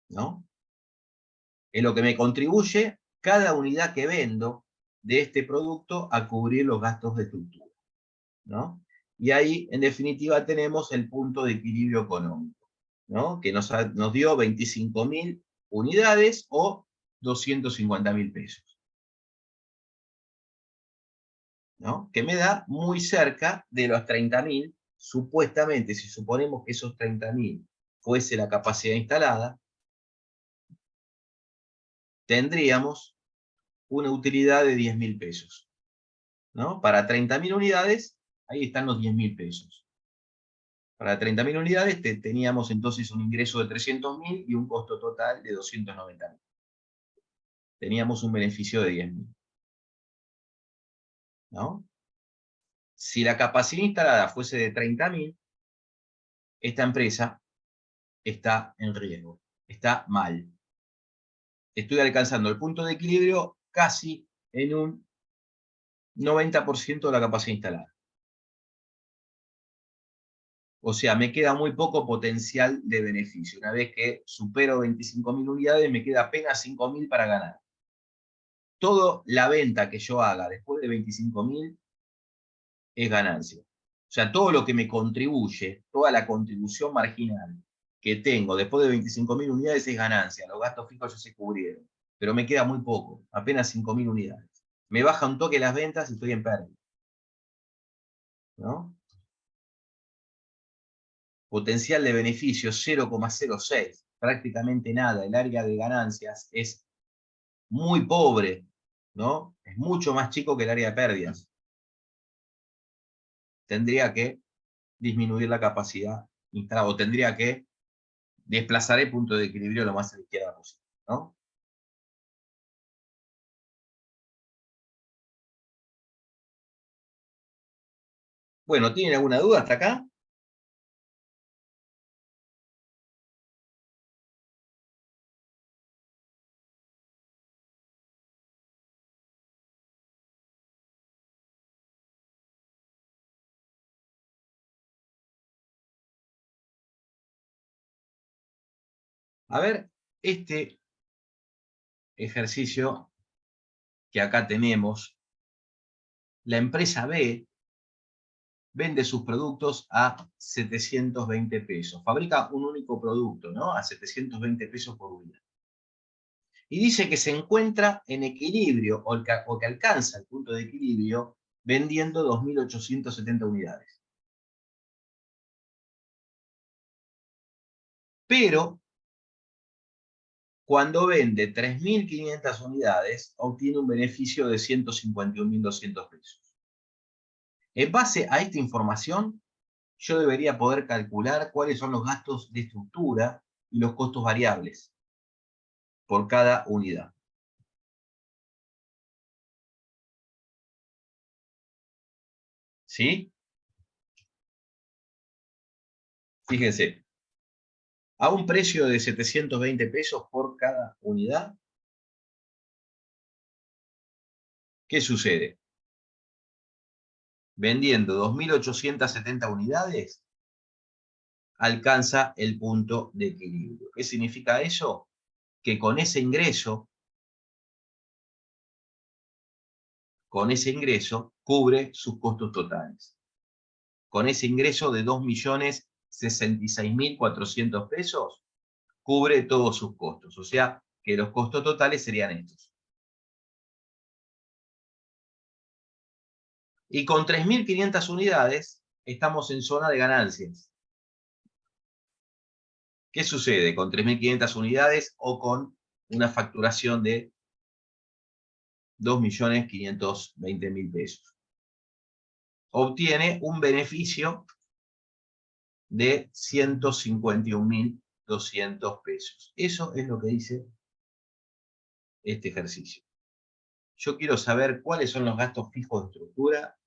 ¿No? Es lo que me contribuye cada unidad que vendo de este producto a cubrir los gastos de estructura, ¿no? Y ahí, en definitiva, tenemos el punto de equilibrio económico, ¿no? Que nos dio 25.000 unidades o 250.000 pesos, ¿no? Que me da muy cerca de los 30.000, supuestamente, si suponemos que esos 30.000 fuese la capacidad instalada, tendríamos una utilidad de 10.000 pesos, ¿no? Para 30.000 unidades, ahí están los 10.000 pesos. Para 30.000 unidades teníamos entonces un ingreso de 300.000 y un costo total de 290.000. Teníamos un beneficio de 10.000. ¿No? Si la capacidad instalada fuese de 30.000, esta empresa está en riesgo, está mal. Estoy alcanzando el punto de equilibrio casi en un 90% de la capacidad instalada. O sea, me queda muy poco potencial de beneficio. Una vez que supero 25.000 unidades, me queda apenas 5.000 para ganar. Toda la venta que yo haga después de 25.000 es ganancia. O sea, todo lo que me contribuye, toda la contribución marginal que tengo después de 25.000 unidades es ganancia. Los gastos fijos ya se cubrieron. Pero me queda muy poco, apenas 5.000 unidades. Me baja un toque las ventas y estoy en pérdida, ¿no? Potencial de beneficio 0,06, prácticamente nada. El área de ganancias es muy pobre, ¿no? Es mucho más chico que el área de pérdidas. Tendría que disminuir la capacidad instalada, o tendría que desplazar el punto de equilibrio lo más a la izquierda posible, ¿no? Bueno, ¿tienen alguna duda hasta acá? A ver, este ejercicio que acá tenemos, la empresa B vende sus productos a 720 pesos. Fabrica un único producto, ¿no? A 720 pesos por unidad. Y dice que se encuentra en equilibrio o que alcanza el punto de equilibrio vendiendo 2.870 unidades. Pero cuando vende 3.500 unidades, obtiene un beneficio de 151.200 pesos. En base a esta información, yo debería poder calcular cuáles son los gastos de estructura y los costos variables por cada unidad. ¿Sí? Fíjense, a un precio de 720 pesos por cada unidad, ¿qué sucede? Vendiendo 2.870 unidades, alcanza el punto de equilibrio. ¿Qué significa eso? Que con ese ingreso cubre sus costos totales. Con ese ingreso de 2.066.400 pesos, cubre todos sus costos. O sea, que los costos totales serían estos. Y con 3.500 unidades, estamos en zona de ganancias. ¿Qué sucede con 3.500 unidades o con una facturación de 2.520.000 pesos? Obtiene un beneficio de 151.200 pesos. Eso es lo que dice este ejercicio. Yo quiero saber cuáles son los gastos fijos de estructura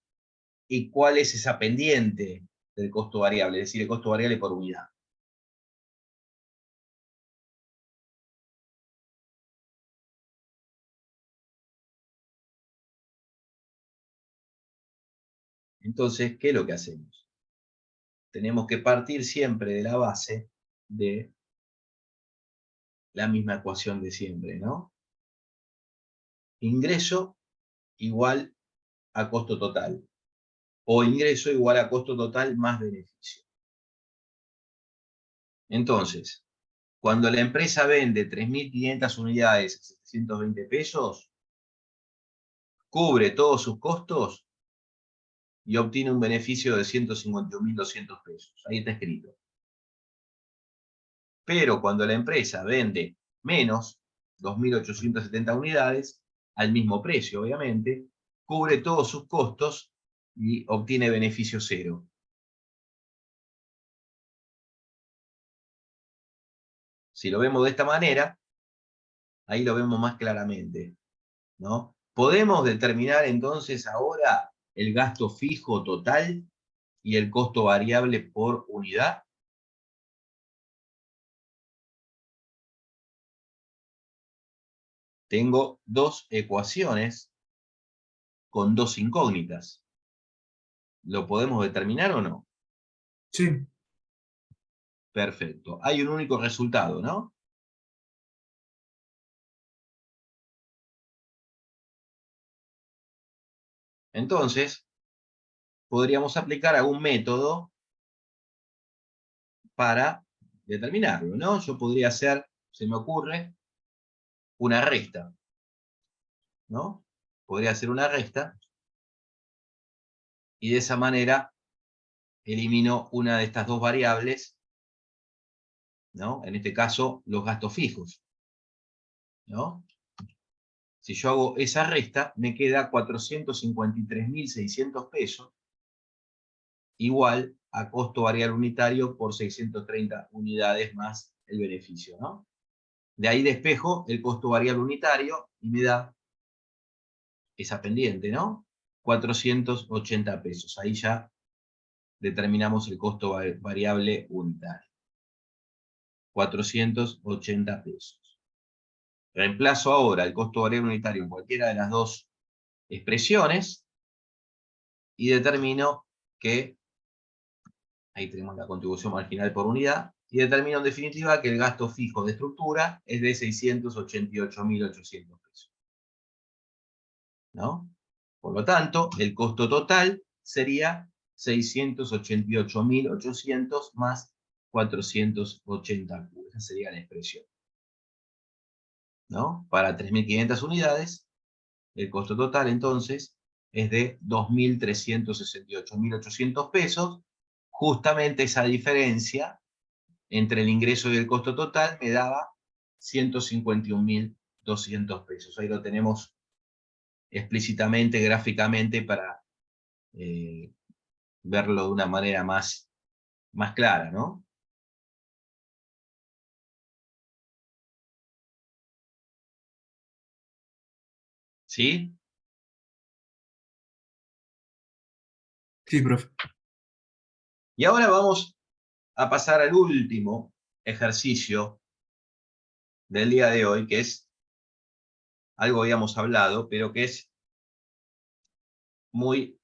y cuál es esa pendiente del costo variable, es decir, el costo variable por unidad. Entonces, ¿qué es lo que hacemos? Tenemos que partir siempre de la base de la misma ecuación de siempre, ¿no? Ingreso igual a costo total. O ingreso igual a costo total más beneficio. Entonces, cuando la empresa vende 3.500 unidades a 720 pesos, cubre todos sus costos y obtiene un beneficio de 151.200 pesos. Ahí está escrito. Pero cuando la empresa vende menos, 2.870 unidades, al mismo precio, obviamente, cubre todos sus costos y obtiene beneficio cero. Si lo vemos de esta manera, ahí lo vemos más claramente, ¿no? Podemos determinar entonces ahora el gasto fijo total y el costo variable por unidad. Tengo dos ecuaciones con dos incógnitas. ¿Lo podemos determinar o no? Sí, Perfecto. Hay un único resultado, ¿no? Entonces, podríamos aplicar algún método para determinarlo, ¿no? Yo podría hacer, se me ocurre, una resta, ¿no? Podría hacer una resta y de esa manera elimino una de estas dos variables, ¿no? En este caso, los gastos fijos, ¿no? Si yo hago esa resta, me queda 453.600 pesos, igual a costo variable unitario por 630 unidades más el beneficio, ¿no? De ahí despejo el costo variable unitario y me da esa pendiente, ¿no? 480 pesos. Ahí ya determinamos el costo variable unitario. 480 pesos. Reemplazo ahora el costo variable unitario en cualquiera de las dos expresiones y determino que, ahí tenemos la contribución marginal por unidad, y determino en definitiva que el gasto fijo de estructura es de 688.800 pesos. ¿No? Por lo tanto, el costo total sería 688.800 más 480 Q. Esa sería la expresión, ¿no? Para 3.500 unidades, el costo total entonces es de 2.368.800 pesos. Justamente esa diferencia entre el ingreso y el costo total me daba 151.200 pesos. Ahí lo tenemos explícitamente, gráficamente, para verlo de una manera más más clara, ¿no? ¿Sí? Sí, profe. Y ahora vamos a pasar al último ejercicio del día de hoy, que es algo que habíamos hablado, pero que es muy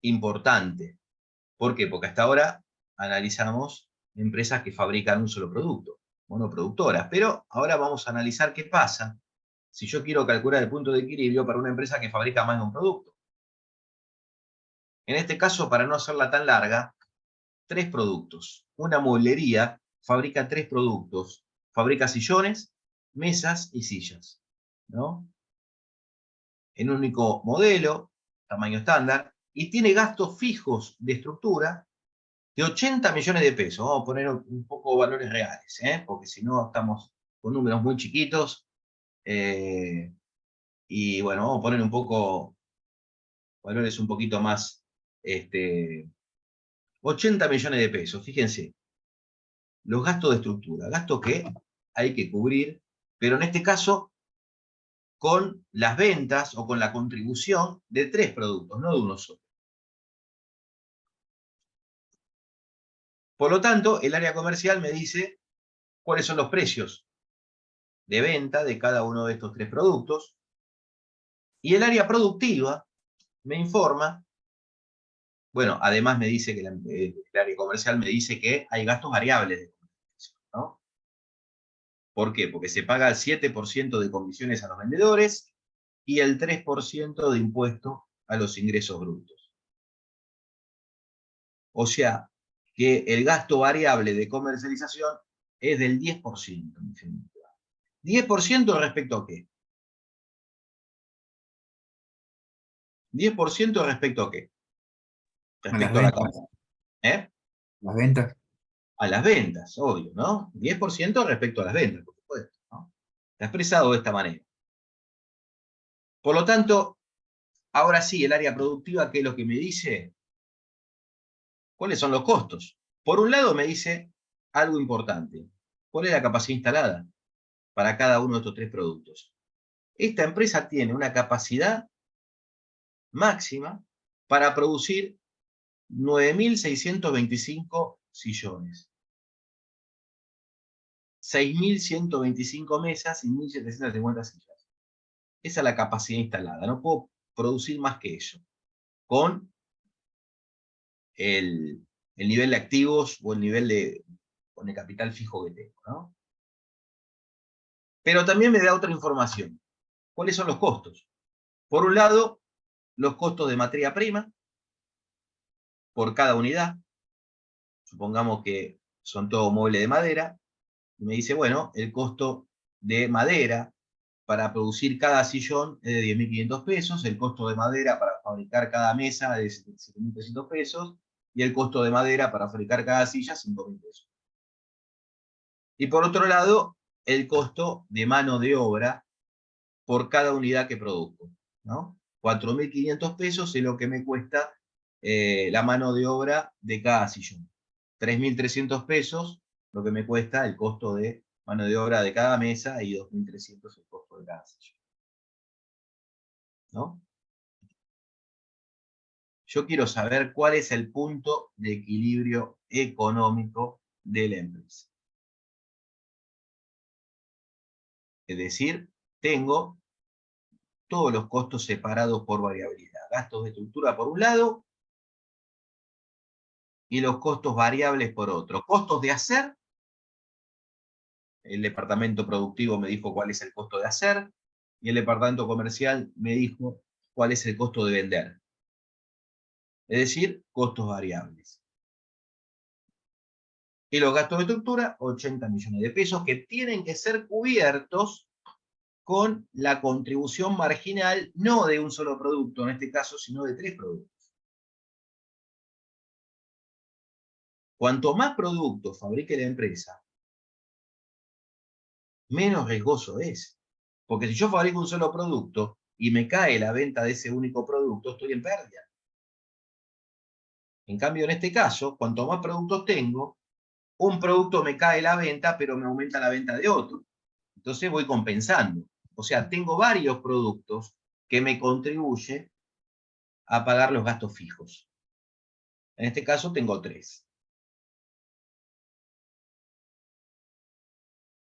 importante. ¿Por qué? Porque hasta ahora analizamos empresas que fabrican un solo producto, monoproductoras, pero ahora vamos a analizar qué pasa si yo quiero calcular el punto de equilibrio para una empresa que fabrica más de un producto. En este caso, para no hacerla tan larga, 3 productos. Una mueblería fabrica 3 productos. Fabrica sillones, mesas y sillas, ¿no? En un único modelo, tamaño estándar, y tiene gastos fijos de estructura de 80 millones de pesos. Vamos a poner un poco valores reales, porque si no estamos con números muy chiquitos. Y bueno, vamos a poner un poco valores un poquito más, 80 millones de pesos, fíjense. Los gastos de estructura, gastos que hay que cubrir, pero en este caso con las ventas o con la contribución de 3 productos, no de uno solo. Por lo tanto, el área comercial me dice cuáles son los precios de venta de cada uno de estos 3 productos, y el área productiva me informa, bueno, además me dice que el área comercial me dice que hay gastos variables de comercialización, ¿no? ¿Por qué? Porque se paga el 7% de comisiones a los vendedores y el 3% de impuesto a los ingresos brutos. O sea, que el gasto variable de comercialización es del 10%. 10% respecto a qué? 10% respecto a qué? A las Respecto a la ventas. compra. ¿Eh? Las ventas. A las ventas, obvio, ¿no? 10% respecto a las ventas, por supuesto, ¿no? Está expresado de esta manera. Por lo tanto, ahora sí, el área productiva, ¿qué es lo que me dice? ¿Cuáles son los costos? Por un lado me dice algo importante. ¿Cuál es la capacidad instalada para cada uno de estos 3 productos? Esta empresa tiene una capacidad máxima para producir 9.625 sillones, 6.125 mesas y 1.750 sillas. Esa es la capacidad instalada. No puedo producir más que eso con el nivel de activos o el nivel con el capital fijo que tengo, ¿no? Pero también me da otra información. ¿Cuáles son los costos? Por un lado, los costos de materia prima por cada unidad. Supongamos que son todo mueble de madera. Y me dice, bueno, el costo de madera para producir cada sillón es de 10.500 pesos, el costo de madera para fabricar cada mesa es de 7.300 pesos, y el costo de madera para fabricar cada silla, 5.000 pesos. Y por otro lado, el costo de mano de obra por cada unidad que produzco, ¿no? 4.500 pesos es lo que me cuesta la mano de obra de cada sillón. 3.300 pesos lo que me cuesta el costo de mano de obra de cada mesa y 2.300 el costo de cada sillón, ¿no? Yo quiero saber cuál es el punto de equilibrio económico de la empresa. Es decir, tengo todos los costos separados por variabilidad. Gastos de estructura por un lado y los costos variables por otro. Costos de hacer, el departamento productivo me dijo cuál es el costo de hacer y el departamento comercial me dijo cuál es el costo de vender. Es decir, costos variables. Y los gastos de estructura, 80 millones de pesos que tienen que ser cubiertos con la contribución marginal, no de un solo producto en este caso, sino de 3 productos. Cuanto más productos fabrique la empresa, menos riesgoso es. Porque si yo fabrico un solo producto y me cae la venta de ese único producto, estoy en pérdida. En cambio, en este caso, cuanto más productos tengo, un producto me cae la venta, pero me aumenta la venta de otro. Entonces voy compensando. O sea, tengo varios productos que me contribuyen a pagar los gastos fijos. En este caso tengo 3.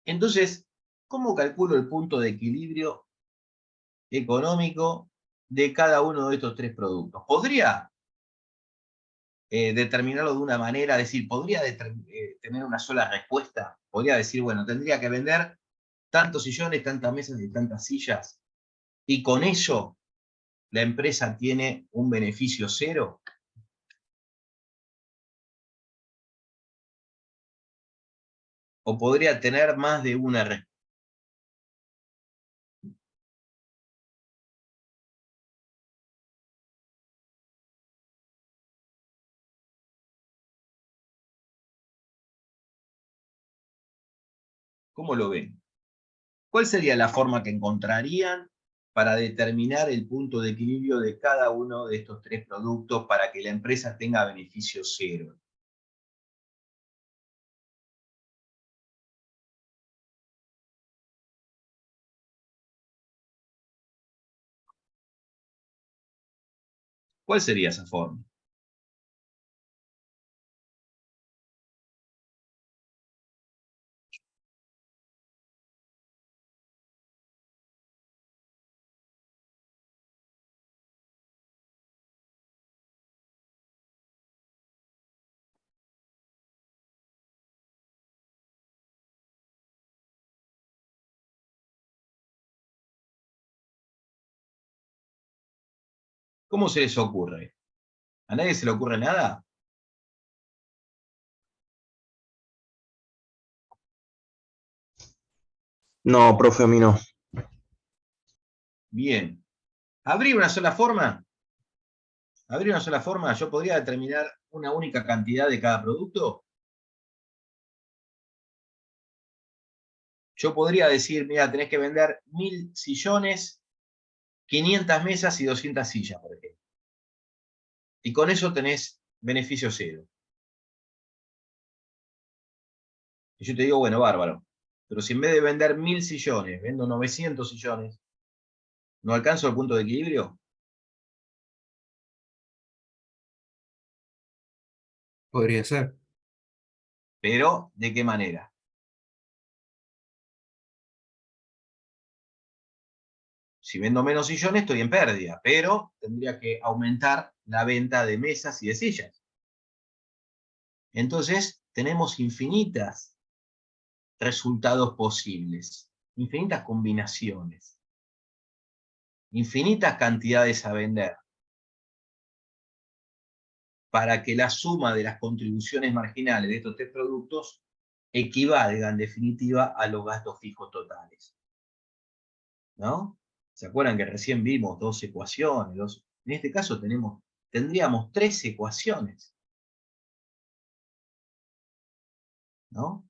Entonces, ¿cómo calculo el punto de equilibrio económico de cada uno de estos 3 productos? ¿Podría determinarlo de una manera? Decir, ¿podría tener una sola respuesta? ¿Podría decir, bueno, tendría que vender tantos sillones, tantas mesas y tantas sillas, y con eso la empresa tiene un beneficio cero? ¿O podría tener más de una respuesta? ¿Cómo lo ven? ¿Cuál sería la forma que encontrarían para determinar el punto de equilibrio de cada uno de estos 3 productos para que la empresa tenga beneficio cero? ¿Cuál sería esa forma? ¿Cómo se les ocurre? ¿A nadie se le ocurre nada? No, profe, a mí no. Bien. ¿Habría una sola forma? ¿Habría una sola forma? ¿Yo podría determinar una única cantidad de cada producto? Yo podría decir, mira, tenés que vender 1000 sillones, 500 mesas y 200 sillas, por ejemplo. Y con eso tenés beneficio cero. Y yo te digo, bueno, bárbaro. Pero si en vez de vender 1000 sillones, vendo 900 sillones, ¿no alcanzo el punto de equilibrio? Podría ser. Pero, ¿de qué manera? Si vendo menos sillones, estoy en pérdida, pero tendría que aumentar la venta de mesas y de sillas. Entonces, tenemos infinitas resultados posibles, infinitas combinaciones, infinitas cantidades a vender, para que la suma de las contribuciones marginales de estos 3 productos equivalga en definitiva a los gastos fijos totales. ¿No? ¿Se acuerdan que recién vimos 2 ecuaciones? En este caso tendríamos 3 ecuaciones, ¿no?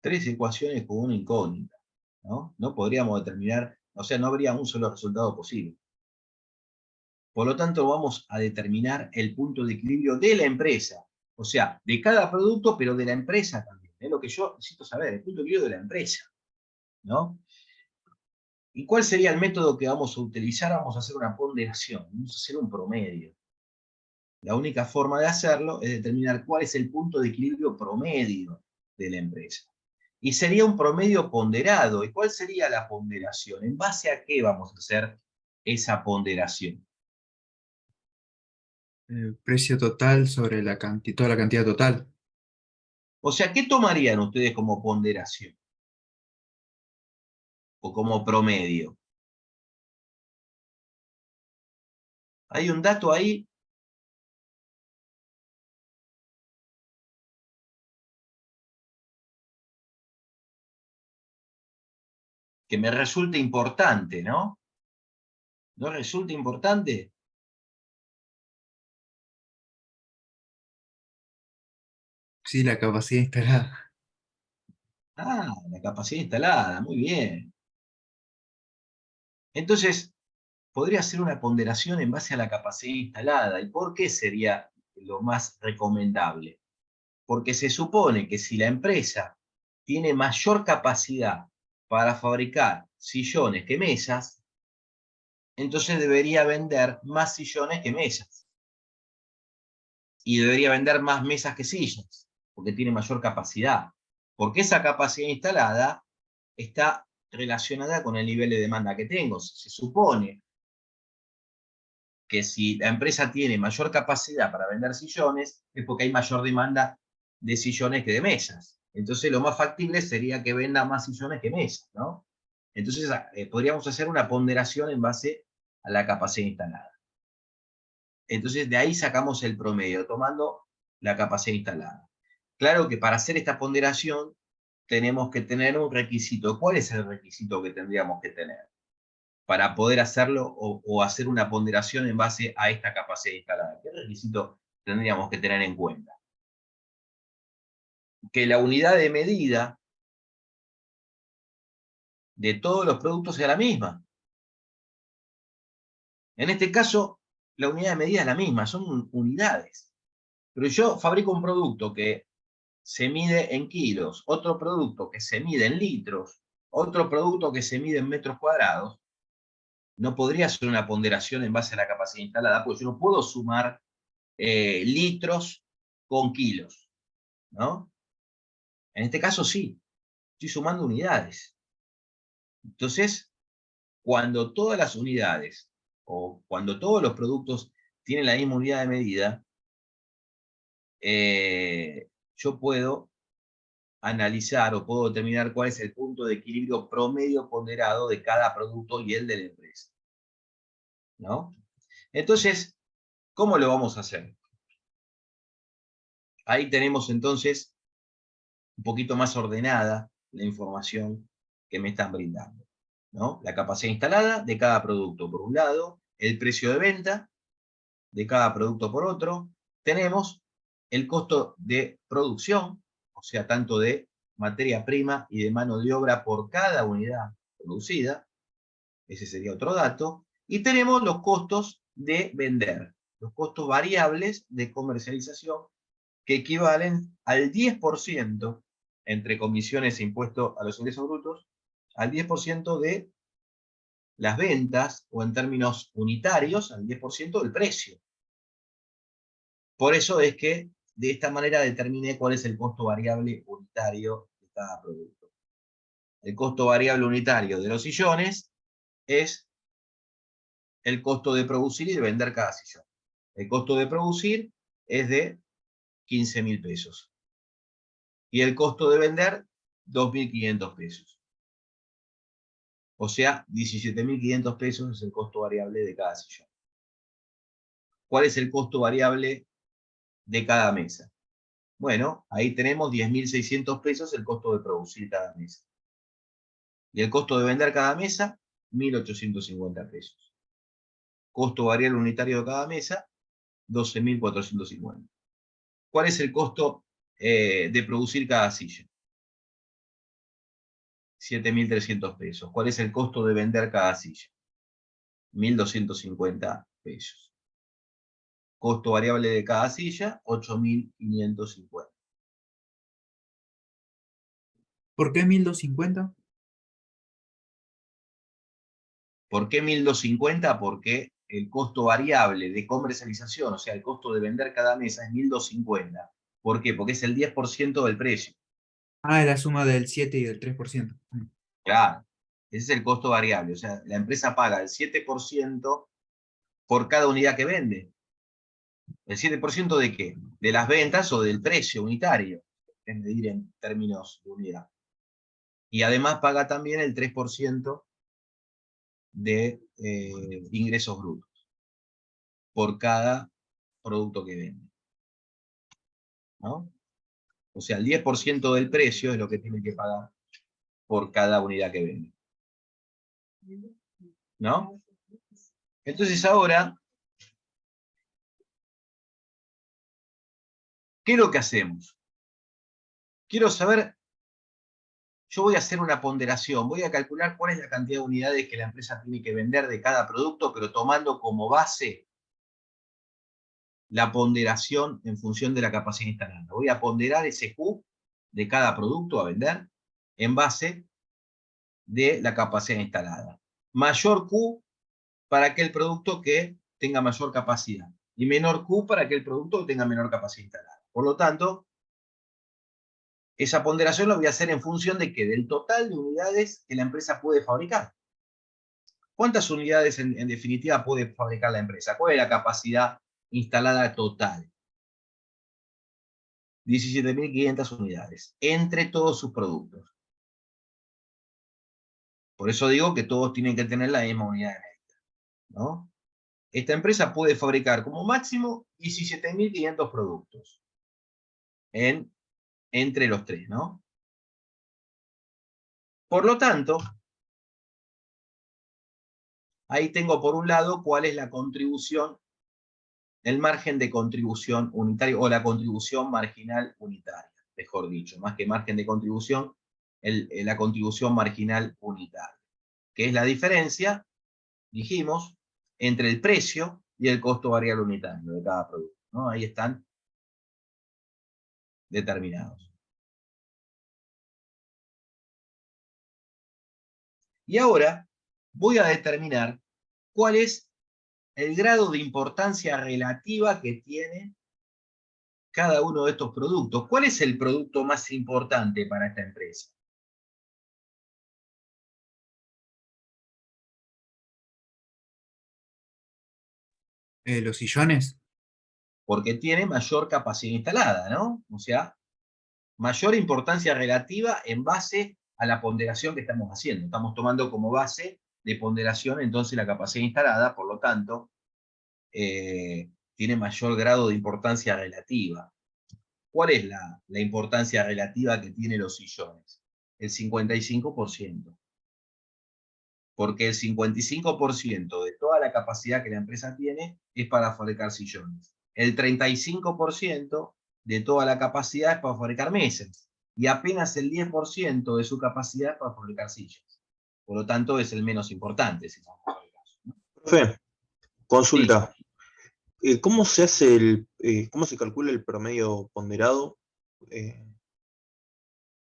Tres ecuaciones con una incógnita, ¿no? No podríamos determinar, o sea, no habría un solo resultado posible. Por lo tanto, vamos a determinar el punto de equilibrio de la empresa, o sea, de cada producto, pero de la empresa también. Es lo que yo necesito saber, el punto de equilibrio de la empresa, ¿no? ¿Y cuál sería el método que vamos a utilizar? Vamos a hacer una ponderación, vamos a hacer un promedio. La única forma de hacerlo es determinar cuál es el punto de equilibrio promedio de la empresa. Y sería un promedio ponderado. ¿Y cuál sería la ponderación? ¿En base a qué vamos a hacer esa ponderación? Precio total sobre toda la cantidad total. O sea, ¿qué tomarían ustedes como ponderación? O como promedio. Hay un dato ahí que me resulta importante, ¿no? ¿No resulta importante? Sí, la capacidad instalada. Ah, la capacidad instalada, muy bien. Entonces, podría ser una ponderación en base a la capacidad instalada. ¿Y por qué sería lo más recomendable? Porque se supone que si la empresa tiene mayor capacidad para fabricar sillones que mesas, entonces debería vender más sillones que mesas. Y debería vender más mesas que sillas, porque tiene mayor capacidad. Porque esa capacidad instalada está relacionada con el nivel de demanda que tengo. Se supone que si la empresa tiene mayor capacidad para vender sillones, es porque hay mayor demanda de sillones que de mesas. Entonces lo más factible sería que venda más sillones que mesas, ¿no? Entonces podríamos hacer una ponderación en base a la capacidad instalada. Entonces de ahí sacamos el promedio, tomando la capacidad instalada. Claro que para hacer esta ponderación tenemos que tener un requisito. ¿Cuál es el requisito que tendríamos que tener para poder hacerlo o hacer una ponderación en base a esta capacidad instalada? ¿Qué requisito tendríamos que tener en cuenta? Que la unidad de medida de todos los productos sea la misma. En este caso, la unidad de medida es la misma, son unidades. Pero yo fabrico un producto que se mide en kilos, otro producto que se mide en litros, otro producto que se mide en metros cuadrados. No podría ser una ponderación en base a la capacidad instalada, porque yo no puedo sumar litros con kilos, ¿no? En este caso sí, estoy sumando unidades. Entonces, cuando todas las unidades o cuando todos los productos tienen la misma unidad de medida, yo puedo analizar o puedo determinar cuál es el punto de equilibrio promedio ponderado de cada producto y el de la empresa, ¿no? Entonces, ¿cómo lo vamos a hacer? Ahí tenemos entonces un poquito más ordenada la información que me están brindando, ¿no? La capacidad instalada de cada producto por un lado, el precio de venta de cada producto por otro, tenemos el costo de producción, o sea, tanto de materia prima y de mano de obra por cada unidad producida, ese sería otro dato, y tenemos los costos de vender, los costos variables de comercialización que equivalen al 10% entre comisiones e impuestos a los ingresos brutos, al 10% de las ventas, o en términos unitarios, al 10% del precio. Por eso es que de esta manera determiné cuál es el costo variable unitario de cada producto. El costo variable unitario de los sillones es el costo de producir y de vender cada sillón. El costo de producir es de 15.000 pesos. Y el costo de vender, 2.500 pesos. O sea, 17.500 pesos es el costo variable de cada sillón. ¿Cuál es el costo variable de cada mesa? Bueno, ahí tenemos 10.600 pesos el costo de producir cada mesa. Y el costo de vender cada mesa, 1.850 pesos. Costo variable unitario de cada mesa, 12.450. ¿Cuál es el costo de producir cada silla? 7.300 pesos. ¿Cuál es el costo de vender cada silla? 1.250 pesos. Costo variable de cada silla, 8.550. ¿Por qué 1250? ¿Por qué 1.250? Porque el costo variable de comercialización, o sea, el costo de vender cada mesa es 1.250. ¿Por qué? Porque es el 10% del precio. Ah, es la suma del 7 y del 3%. Claro, ese es el costo variable. O sea, la empresa paga el 7% por cada unidad que vende. ¿El 7% de qué? De las ventas o del precio unitario, es medir en términos de unidad. Y además paga también el 3% de ingresos brutos por cada producto que vende, ¿no? O sea, el 10% del precio es lo que tiene que pagar por cada unidad que vende, ¿no? Entonces ahora, ¿qué es lo que hacemos? Quiero saber yo voy a hacer una ponderación, voy a calcular cuál es la cantidad de unidades que la empresa tiene que vender de cada producto, pero tomando como base la ponderación en función de la capacidad instalada. Voy a ponderar ese Q de cada producto a vender en base de la capacidad instalada. Mayor Q para aquel producto que tenga mayor capacidad y menor Q para aquel producto que tenga menor capacidad instalada. Por lo tanto, esa ponderación la voy a hacer en función de que del total de unidades que la empresa puede fabricar. ¿Cuántas unidades en definitiva puede fabricar la empresa? ¿Cuál es la capacidad instalada total? 17.500 unidades, entre todos sus productos. Por eso digo que todos tienen que tener la misma unidad de medida, ¿no? Esta empresa puede fabricar como máximo 17.500 productos entre los tres, ¿no? Por lo tanto, ahí tengo por un lado cuál es la contribución, el margen de contribución unitario, o la contribución marginal unitaria, mejor dicho, más que margen de contribución, la contribución marginal unitaria, que es la diferencia, dijimos, entre el precio y el costo variable unitario de cada producto, ¿no? Ahí están determinados. Y ahora voy a determinar cuál es el grado de importancia relativa que tiene cada uno de estos productos. ¿Cuál es el producto más importante para esta empresa? Los sillones. Porque tiene mayor capacidad instalada, ¿no? O sea, mayor importancia relativa en base a la ponderación que estamos haciendo. Estamos tomando como base de ponderación entonces la capacidad instalada, por lo tanto, tiene mayor grado de importancia relativa. ¿Cuál es la importancia relativa que tienen los sillones? El 55%. Porque el 55% de toda la capacidad que la empresa tiene es para fabricar sillones. El 35% de toda la capacidad es para fabricar mesas. Y apenas el 10% de su capacidad es para fabricar sillas. Por lo tanto, es el menos importante, si vamos a ver el caso, ¿no? Profe, consulta. Sí. ¿Cómo se hace cómo se calcula el promedio ponderado?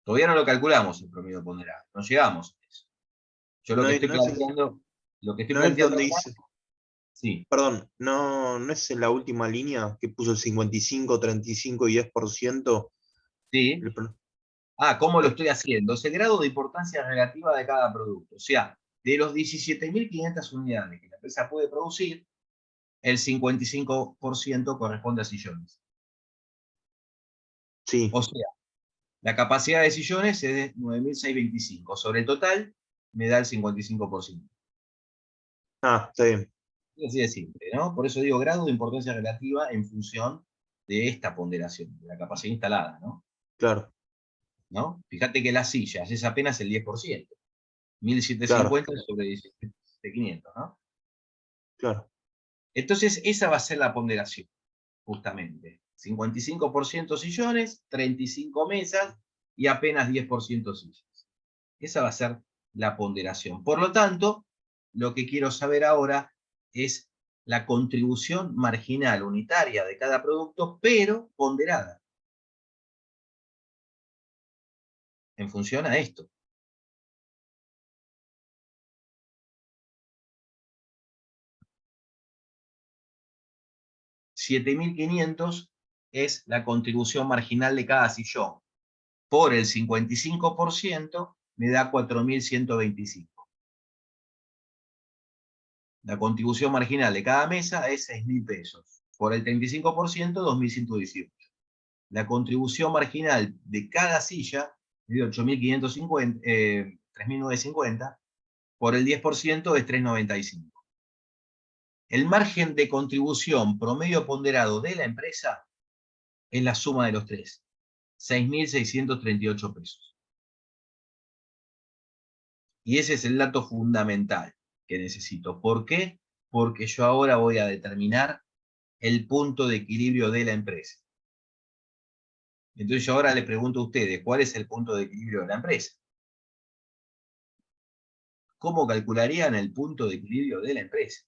Todavía no lo calculamos el promedio ponderado. No llegamos a eso. Yo lo No que es, estoy no es, planteando, lo que estoy no es planteando donde acá, dice, sí, perdón, no es en la última línea que puso el 55, 35 y 10%. sí. El pro- Ah, ¿cómo lo eh, estoy haciendo? Es el grado de importancia relativa de cada producto. O sea, de los 17.500 unidades que la empresa puede producir, el 55% corresponde a sillones. sí, O sea, la capacidad de sillones es de 9.625. Sobre el total, me da el 55%. está bien, Así de simple, ¿no? Por eso digo grado de importancia relativa en función de esta ponderación, de la capacidad instalada, ¿no? claro, ¿No? Fíjate que las sillas es apenas el 10%. claro, 1.750 sobre 17.500, ¿no? claro. Entonces, esa va a ser la ponderación, justamente. 55% sillones, 35 mesas y apenas 10% sillas. Esa va a ser la ponderación. Por lo tanto, lo que quiero saber ahora es la contribución marginal unitaria de cada producto, pero ponderada. En función a esto. $7.500 es la contribución marginal de cada sillón. Por el 55% me da 4.125. La contribución marginal de cada mesa es 6.000 pesos. Por el 35%, 2.118. La contribución marginal de cada silla es de 8.550, 3.950. Por el 10% es 3.95. El margen de contribución promedio ponderado de la empresa es la suma de los tres. 6.638 pesos. Y ese es el dato fundamental que necesito. ¿Por qué? Porque yo ahora voy a determinar el punto de equilibrio de la empresa. Entonces yo ahora le pregunto a ustedes, ¿cuál es el punto de equilibrio de la empresa? ¿cómo calcularían el punto de equilibrio de la empresa?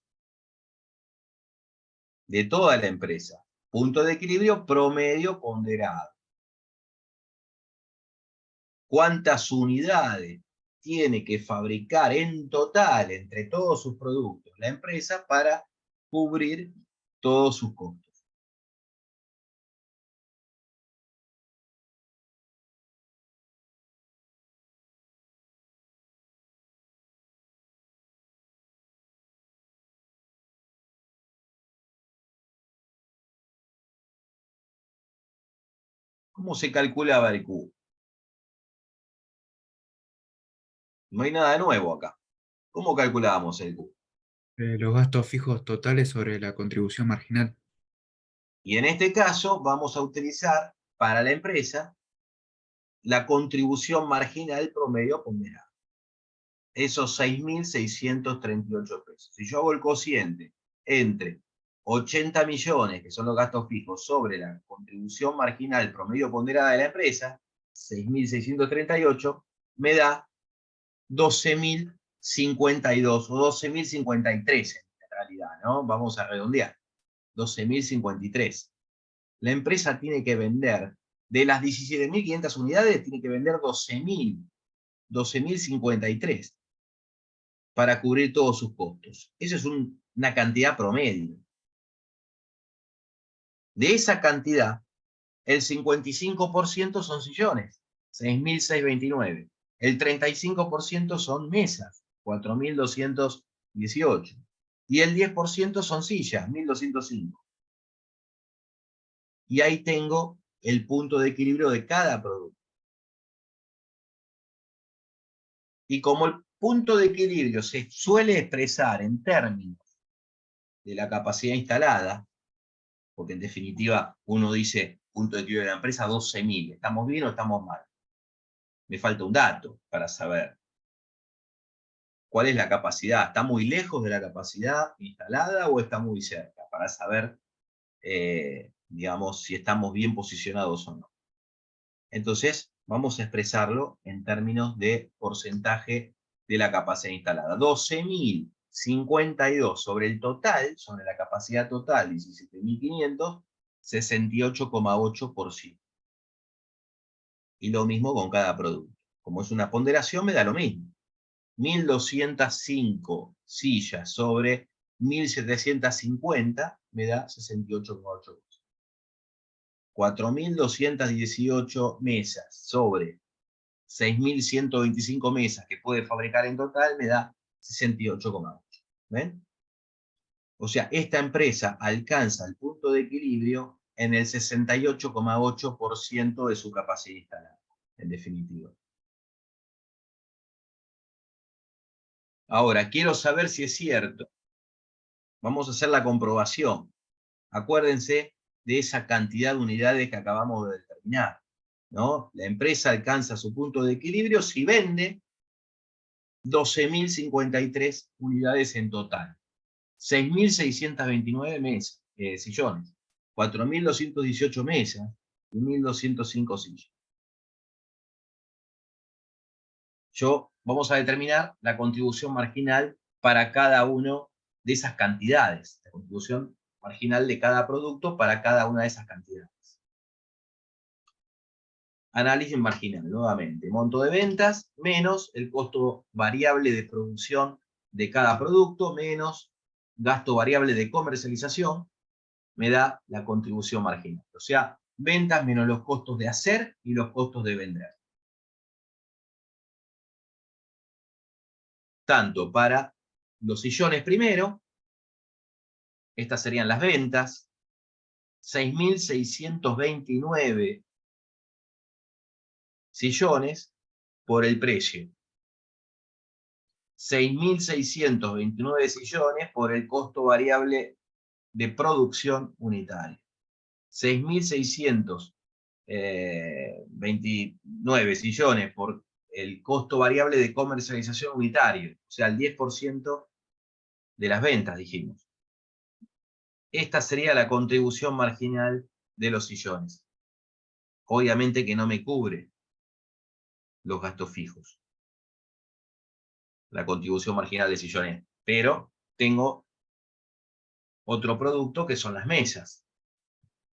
De toda la empresa. Punto de equilibrio promedio ponderado. ¿Cuántas unidades tiene que fabricar en total entre todos sus productos la empresa para cubrir todos sus costos? ¿Cómo se calculaba el Q? No hay nada nuevo acá. ¿Cómo calculábamos el Q? Los gastos fijos totales sobre la contribución marginal. Y en este caso vamos a utilizar para la empresa la contribución marginal promedio ponderada. Esos 6.638 pesos. Si yo hago el cociente entre 80 millones, que son los gastos fijos, sobre la contribución marginal promedio ponderada de la empresa, 6.638, me da 12.052 o 12.053 en realidad, ¿no? Vamos a redondear. 12.053. La empresa tiene que vender, de las 17.500 unidades, tiene que vender 12.053 para cubrir todos sus costos. Eso es una cantidad promedio. De esa cantidad, el 55% son sillones, 6.629. El 35% son mesas, 4.218. Y el 10% son sillas, 1.205. Y ahí tengo el punto de equilibrio de cada producto. Y como el punto de equilibrio se suele expresar en términos de la capacidad instalada, porque en definitiva uno dice punto de equilibrio de la empresa 12.000, ¿estamos bien o estamos mal? Me falta un dato para saber cuál es la capacidad. ¿Está muy lejos de la capacidad instalada o está muy cerca? Para saber, digamos, si estamos bien posicionados o no. Entonces, vamos a expresarlo en términos de porcentaje de la capacidad instalada. 12.052 sobre el total, sobre la capacidad total, 17.500, 68,8%. Y lo mismo con cada producto. Como es una ponderación, me da lo mismo. 1.205 sillas sobre 1.750 me da 68,8%. 4.218 mesas sobre 6.125 mesas que puede fabricar en total me da 68,8. ¿Ven? O sea, esta empresa alcanza el punto de equilibrio en el 68,8% de su capacidad instalada, en definitiva. Ahora, quiero saber si es cierto. Vamos a hacer la comprobación. Acuérdense de esa cantidad de unidades que acabamos de determinar, ¿no? La empresa alcanza su punto de equilibrio si vende 12.053 unidades en total. 6.629 mesas, sillones, 4.218 mesas y 1.205 sillas. Vamos a determinar la contribución marginal para cada uno de esas cantidades, la contribución marginal de cada producto para cada una de esas cantidades. Análisis marginal, nuevamente. Monto de ventas menos el costo variable de producción de cada producto menos gasto variable de comercialización me da la contribución marginal. O sea, ventas menos los costos de hacer y los costos de vender. Tanto para los sillones primero, estas serían las ventas, 6.629 sillones por el precio. 6.629 sillones por el costo variable de producción unitaria. 6.629 sillones por el costo variable de comercialización unitario, o sea, el 10% de las ventas, dijimos. Esta sería la contribución marginal de los sillones. Obviamente que no me cubre los gastos fijos. la contribución marginal de sillones, pero tengo otro producto que son las mesas.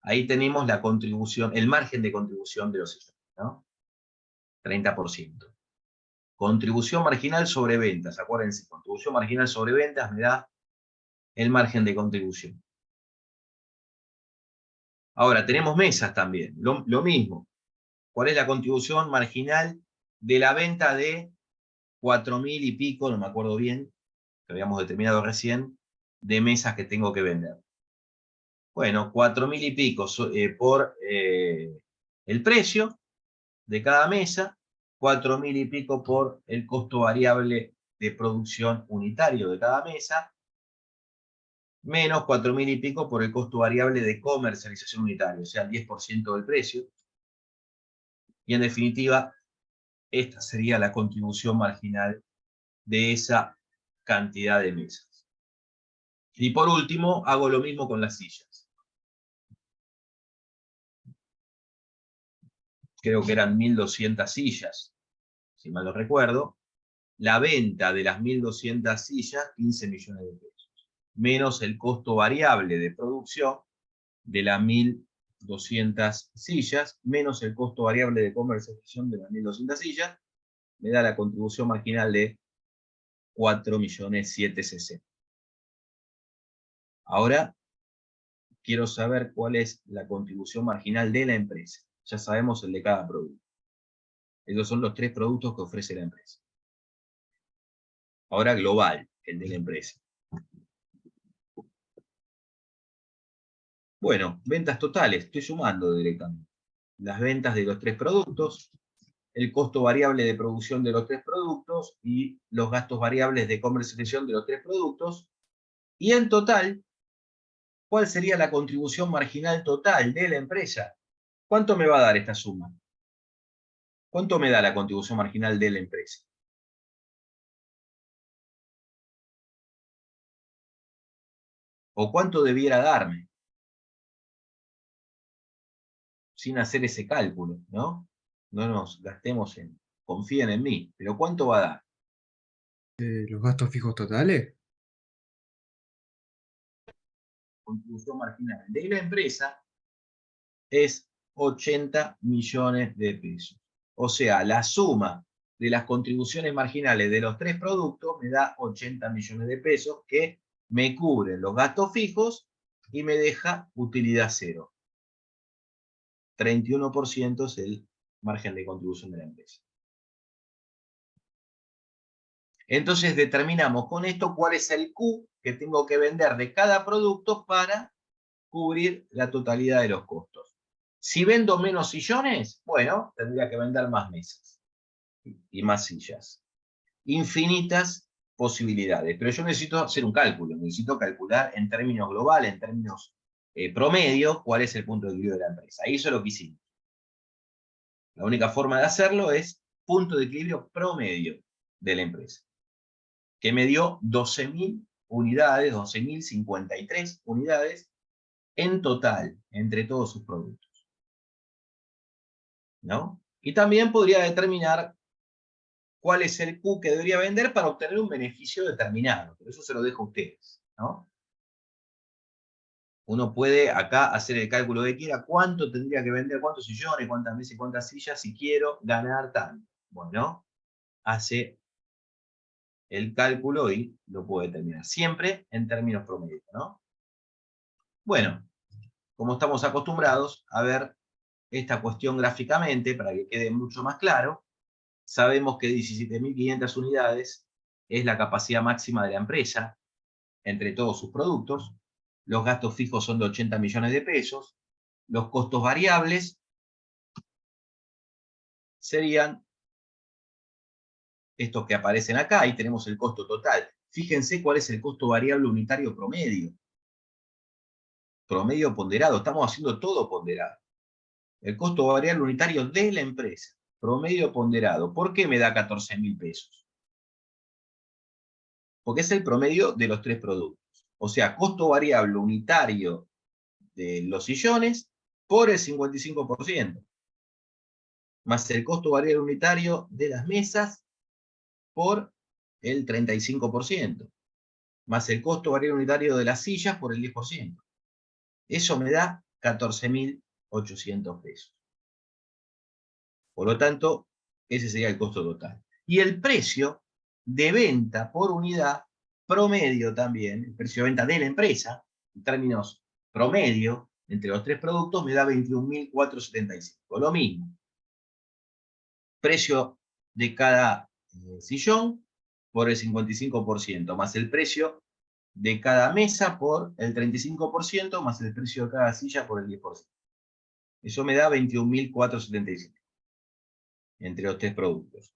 Ahí tenemos la contribución, el margen de contribución de los sillones, ¿no? 30%. Contribución marginal sobre ventas, acuérdense, contribución marginal sobre ventas me da el margen de contribución. Ahora, tenemos mesas también, lo mismo. ¿Cuál es la contribución marginal de la venta de 4.000 y pico, no me acuerdo bien, que habíamos determinado recién, de mesas que tengo que vender? Bueno, 4.000 y pico por el precio de cada mesa, 4.000 y pico por el costo variable de producción unitario de cada mesa, menos 4.000 y pico por el costo variable de comercialización unitario, o sea, el 10% del precio. Y en definitiva, esta sería la contribución marginal de esa cantidad de mesas. Y por último, hago lo mismo con las sillas. Creo que eran 1.200 sillas, si mal no recuerdo. La venta de las 1.200 sillas, 15 millones de pesos. Menos el costo variable de producción de las 1.200 sillas, menos el costo variable de comercialización de las 1.200 sillas, me da la contribución marginal de 4.760.000. Ahora, quiero saber cuál es la contribución marginal de la empresa. Ya sabemos el de cada producto. Esos son los 3 productos que ofrece la empresa. Ahora global, el de la empresa. Bueno, ventas totales, estoy sumando directamente. Las ventas de los 3 productos, el costo variable de producción de los 3 productos y los gastos variables de comercialización de los 3 productos. Y en total, ¿cuál sería la contribución marginal total de la empresa? ¿Cuánto me va a dar esta suma? ¿Cuánto me da la contribución marginal de la empresa? ¿O cuánto debiera darme? Sin hacer ese cálculo, ¿no? No nos gastemos en, confíen en mí, pero ¿cuánto va a dar? ¿Los gastos fijos totales? Contribución marginal de la empresa es 80 millones de pesos. O sea, la suma de las contribuciones marginales de los 3 productos me da 80 millones de pesos que me cubren los gastos fijos y me deja utilidad cero. 31% es el margen de contribución de la empresa. Entonces determinamos con esto cuál es el Q que tengo que vender de cada producto para cubrir la totalidad de los costos. Si vendo menos sillones, bueno, tendría que vender más mesas y más sillas. Infinitas posibilidades, pero yo necesito hacer un cálculo, necesito calcular en términos globales, en términos promedio, cuál es el punto de equilibrio de la empresa. Y eso es lo que hicimos. La única forma de hacerlo es punto de equilibrio promedio de la empresa, que me dio 12.000 unidades, 12.053 unidades en total, entre todos sus productos, ¿no? Y también podría determinar cuál es el Q que debería vender para obtener un beneficio determinado, pero eso se lo dejo a ustedes, ¿no? Uno puede acá hacer el cálculo que quiera, cuánto tendría que vender, cuántos sillones, cuántas mesas y cuántas sillas si quiero ganar tanto. Bueno, hace el cálculo y lo puede determinar. Siempre en términos promedio, ¿no? Bueno, como estamos acostumbrados a ver esta cuestión gráficamente, para que quede mucho más claro, sabemos que 17.500 unidades es la capacidad máxima de la empresa entre todos sus productos. Los gastos fijos son de 80 millones de pesos. Los costos variables serían estos que aparecen acá. Ahí tenemos el costo total. Fíjense cuál es el costo variable unitario promedio. Promedio ponderado. Estamos haciendo todo ponderado. El costo variable unitario de la empresa. Promedio ponderado. ¿Por qué me da 14.000 pesos? Porque es el promedio de los 3 productos. O sea, costo variable unitario de los sillones por el 55%. Más el costo variable unitario de las mesas por el 35%, más el costo variable unitario de las sillas por el 10%. Eso me da 14.800 pesos. Por lo tanto, ese sería el costo total. Y el precio de venta por unidad promedio también, el precio de venta de la empresa, en términos promedio, entre los tres productos, me da 21.475. Lo mismo. Precio de cada sillón por el 55%, más el precio de cada mesa por el 35%, más el precio de cada silla por el 10%. Eso me da 21.475 entre los tres productos.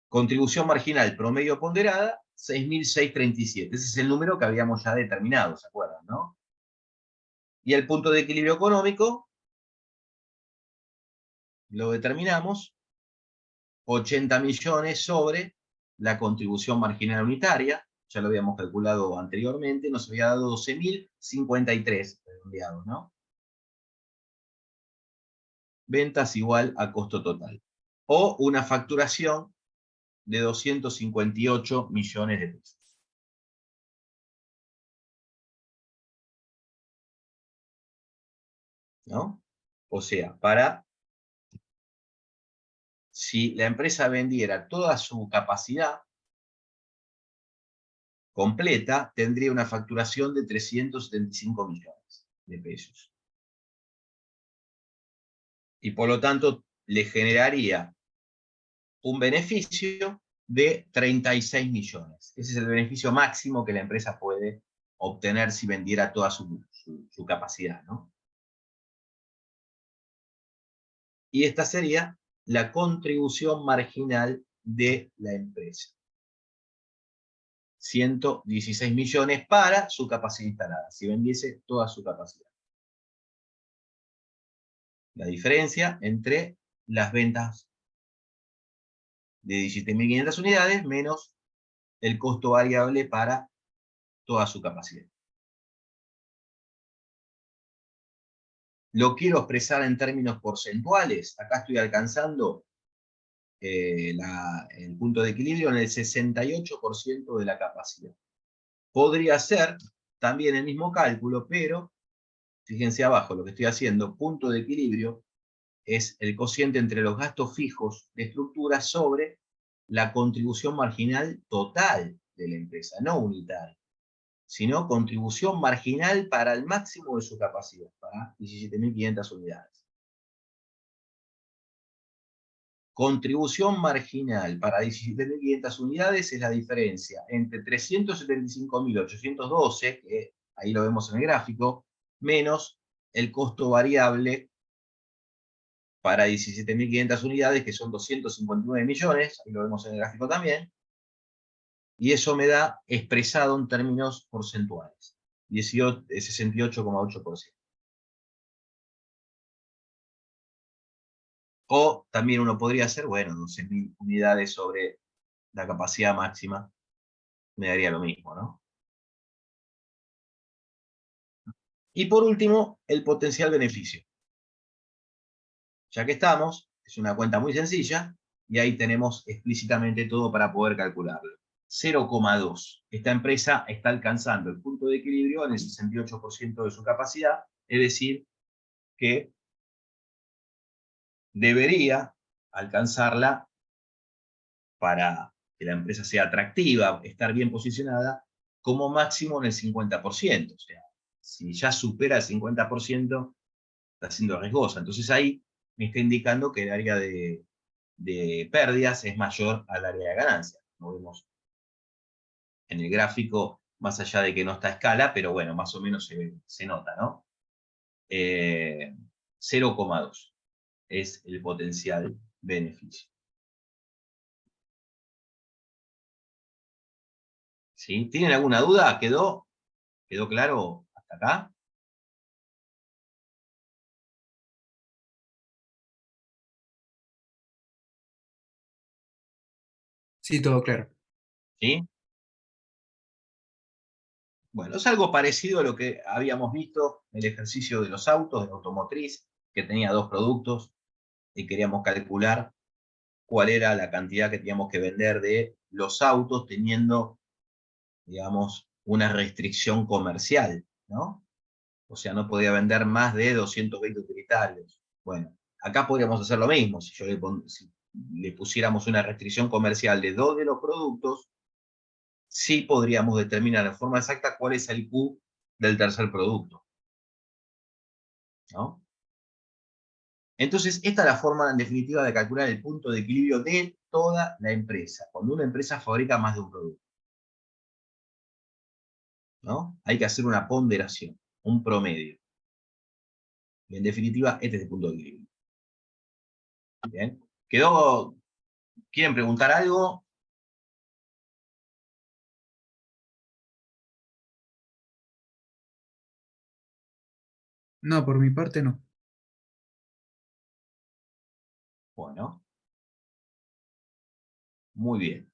Contribución marginal promedio ponderada, 6.637. Ese es el número que habíamos ya determinado, ¿se acuerdan, no? Y el punto de equilibrio económico lo determinamos, 80 millones sobre la contribución marginal unitaria, ya lo habíamos calculado anteriormente, nos había dado 12.053 redondeados, ¿no? Ventas igual a costo total. O una facturación de 258 millones de pesos. ¿No? O sea, si la empresa vendiera toda su capacidad completa, tendría una facturación de 375 millones de pesos. Y por lo tanto, le generaría un beneficio de 36 millones. Ese es el beneficio máximo que la empresa puede obtener si vendiera toda su capacidad, ¿no? Y esta sería la contribución marginal de la empresa. 116 millones para su capacidad instalada, si vendiese toda su capacidad. La diferencia entre las ventas de 17.500 unidades menos el costo variable para toda su capacidad. Lo quiero expresar en términos porcentuales. Acá estoy alcanzando el punto de equilibrio en el 68% de la capacidad. Podría ser también el mismo cálculo, pero fíjense abajo lo que estoy haciendo. Punto de equilibrio es el cociente entre los gastos fijos de estructura sobre la contribución marginal total de la empresa, no unitaria, sino contribución marginal para el máximo de su capacidad, para 17.500 unidades. Contribución marginal para 17.500 unidades es la diferencia entre 375.812, que ahí lo vemos en el gráfico, menos el costo variable para 17.500 unidades, que son 259 millones, ahí lo vemos en el gráfico también, y eso me da expresado en términos porcentuales, 68,8%. O también uno podría hacer, bueno, 12.000 unidades sobre la capacidad máxima, me daría lo mismo, ¿no? Y por último, el potencial beneficio. Ya que estamos, es una cuenta muy sencilla, y ahí tenemos explícitamente todo para poder calcularlo. 0,2. Esta empresa está alcanzando el punto de equilibrio en el 68% de su capacidad, es decir, que debería alcanzarla para que la empresa sea atractiva, estar bien posicionada, como máximo en el 50%. O sea, si ya supera el 50%, está siendo riesgosa. Entonces ahí me está indicando que el área de pérdidas es mayor al área de ganancia. Como vemos en el gráfico, más allá de que no está a escala, pero bueno, más o menos se nota, ¿no? 0,2 es el potencial beneficio. ¿Sí? ¿Tienen alguna duda? ¿Quedó claro hasta acá? Sí, todo claro. ¿Sí? Bueno, es algo parecido a lo que habíamos visto en el ejercicio de los autos, de la automotriz, que tenía dos productos y queríamos calcular cuál era la cantidad que teníamos que vender de los autos teniendo, digamos, una restricción comercial, ¿no? O sea, no podía vender más de 220 utilitarios. Bueno, acá podríamos hacer lo mismo. Si le pusiéramos una restricción comercial de 2 de los productos, sí podríamos determinar de forma exacta cuál es el Q del tercer producto, ¿no? Entonces, esta es la forma en definitiva de calcular el punto de equilibrio de toda la empresa, cuando una empresa fabrica más de un producto, ¿no? Hay que hacer una ponderación, un promedio. Y en definitiva, este es el punto de equilibrio. ¿Bien? ¿Quieren preguntar algo? No, por mi parte no. Bueno, muy bien.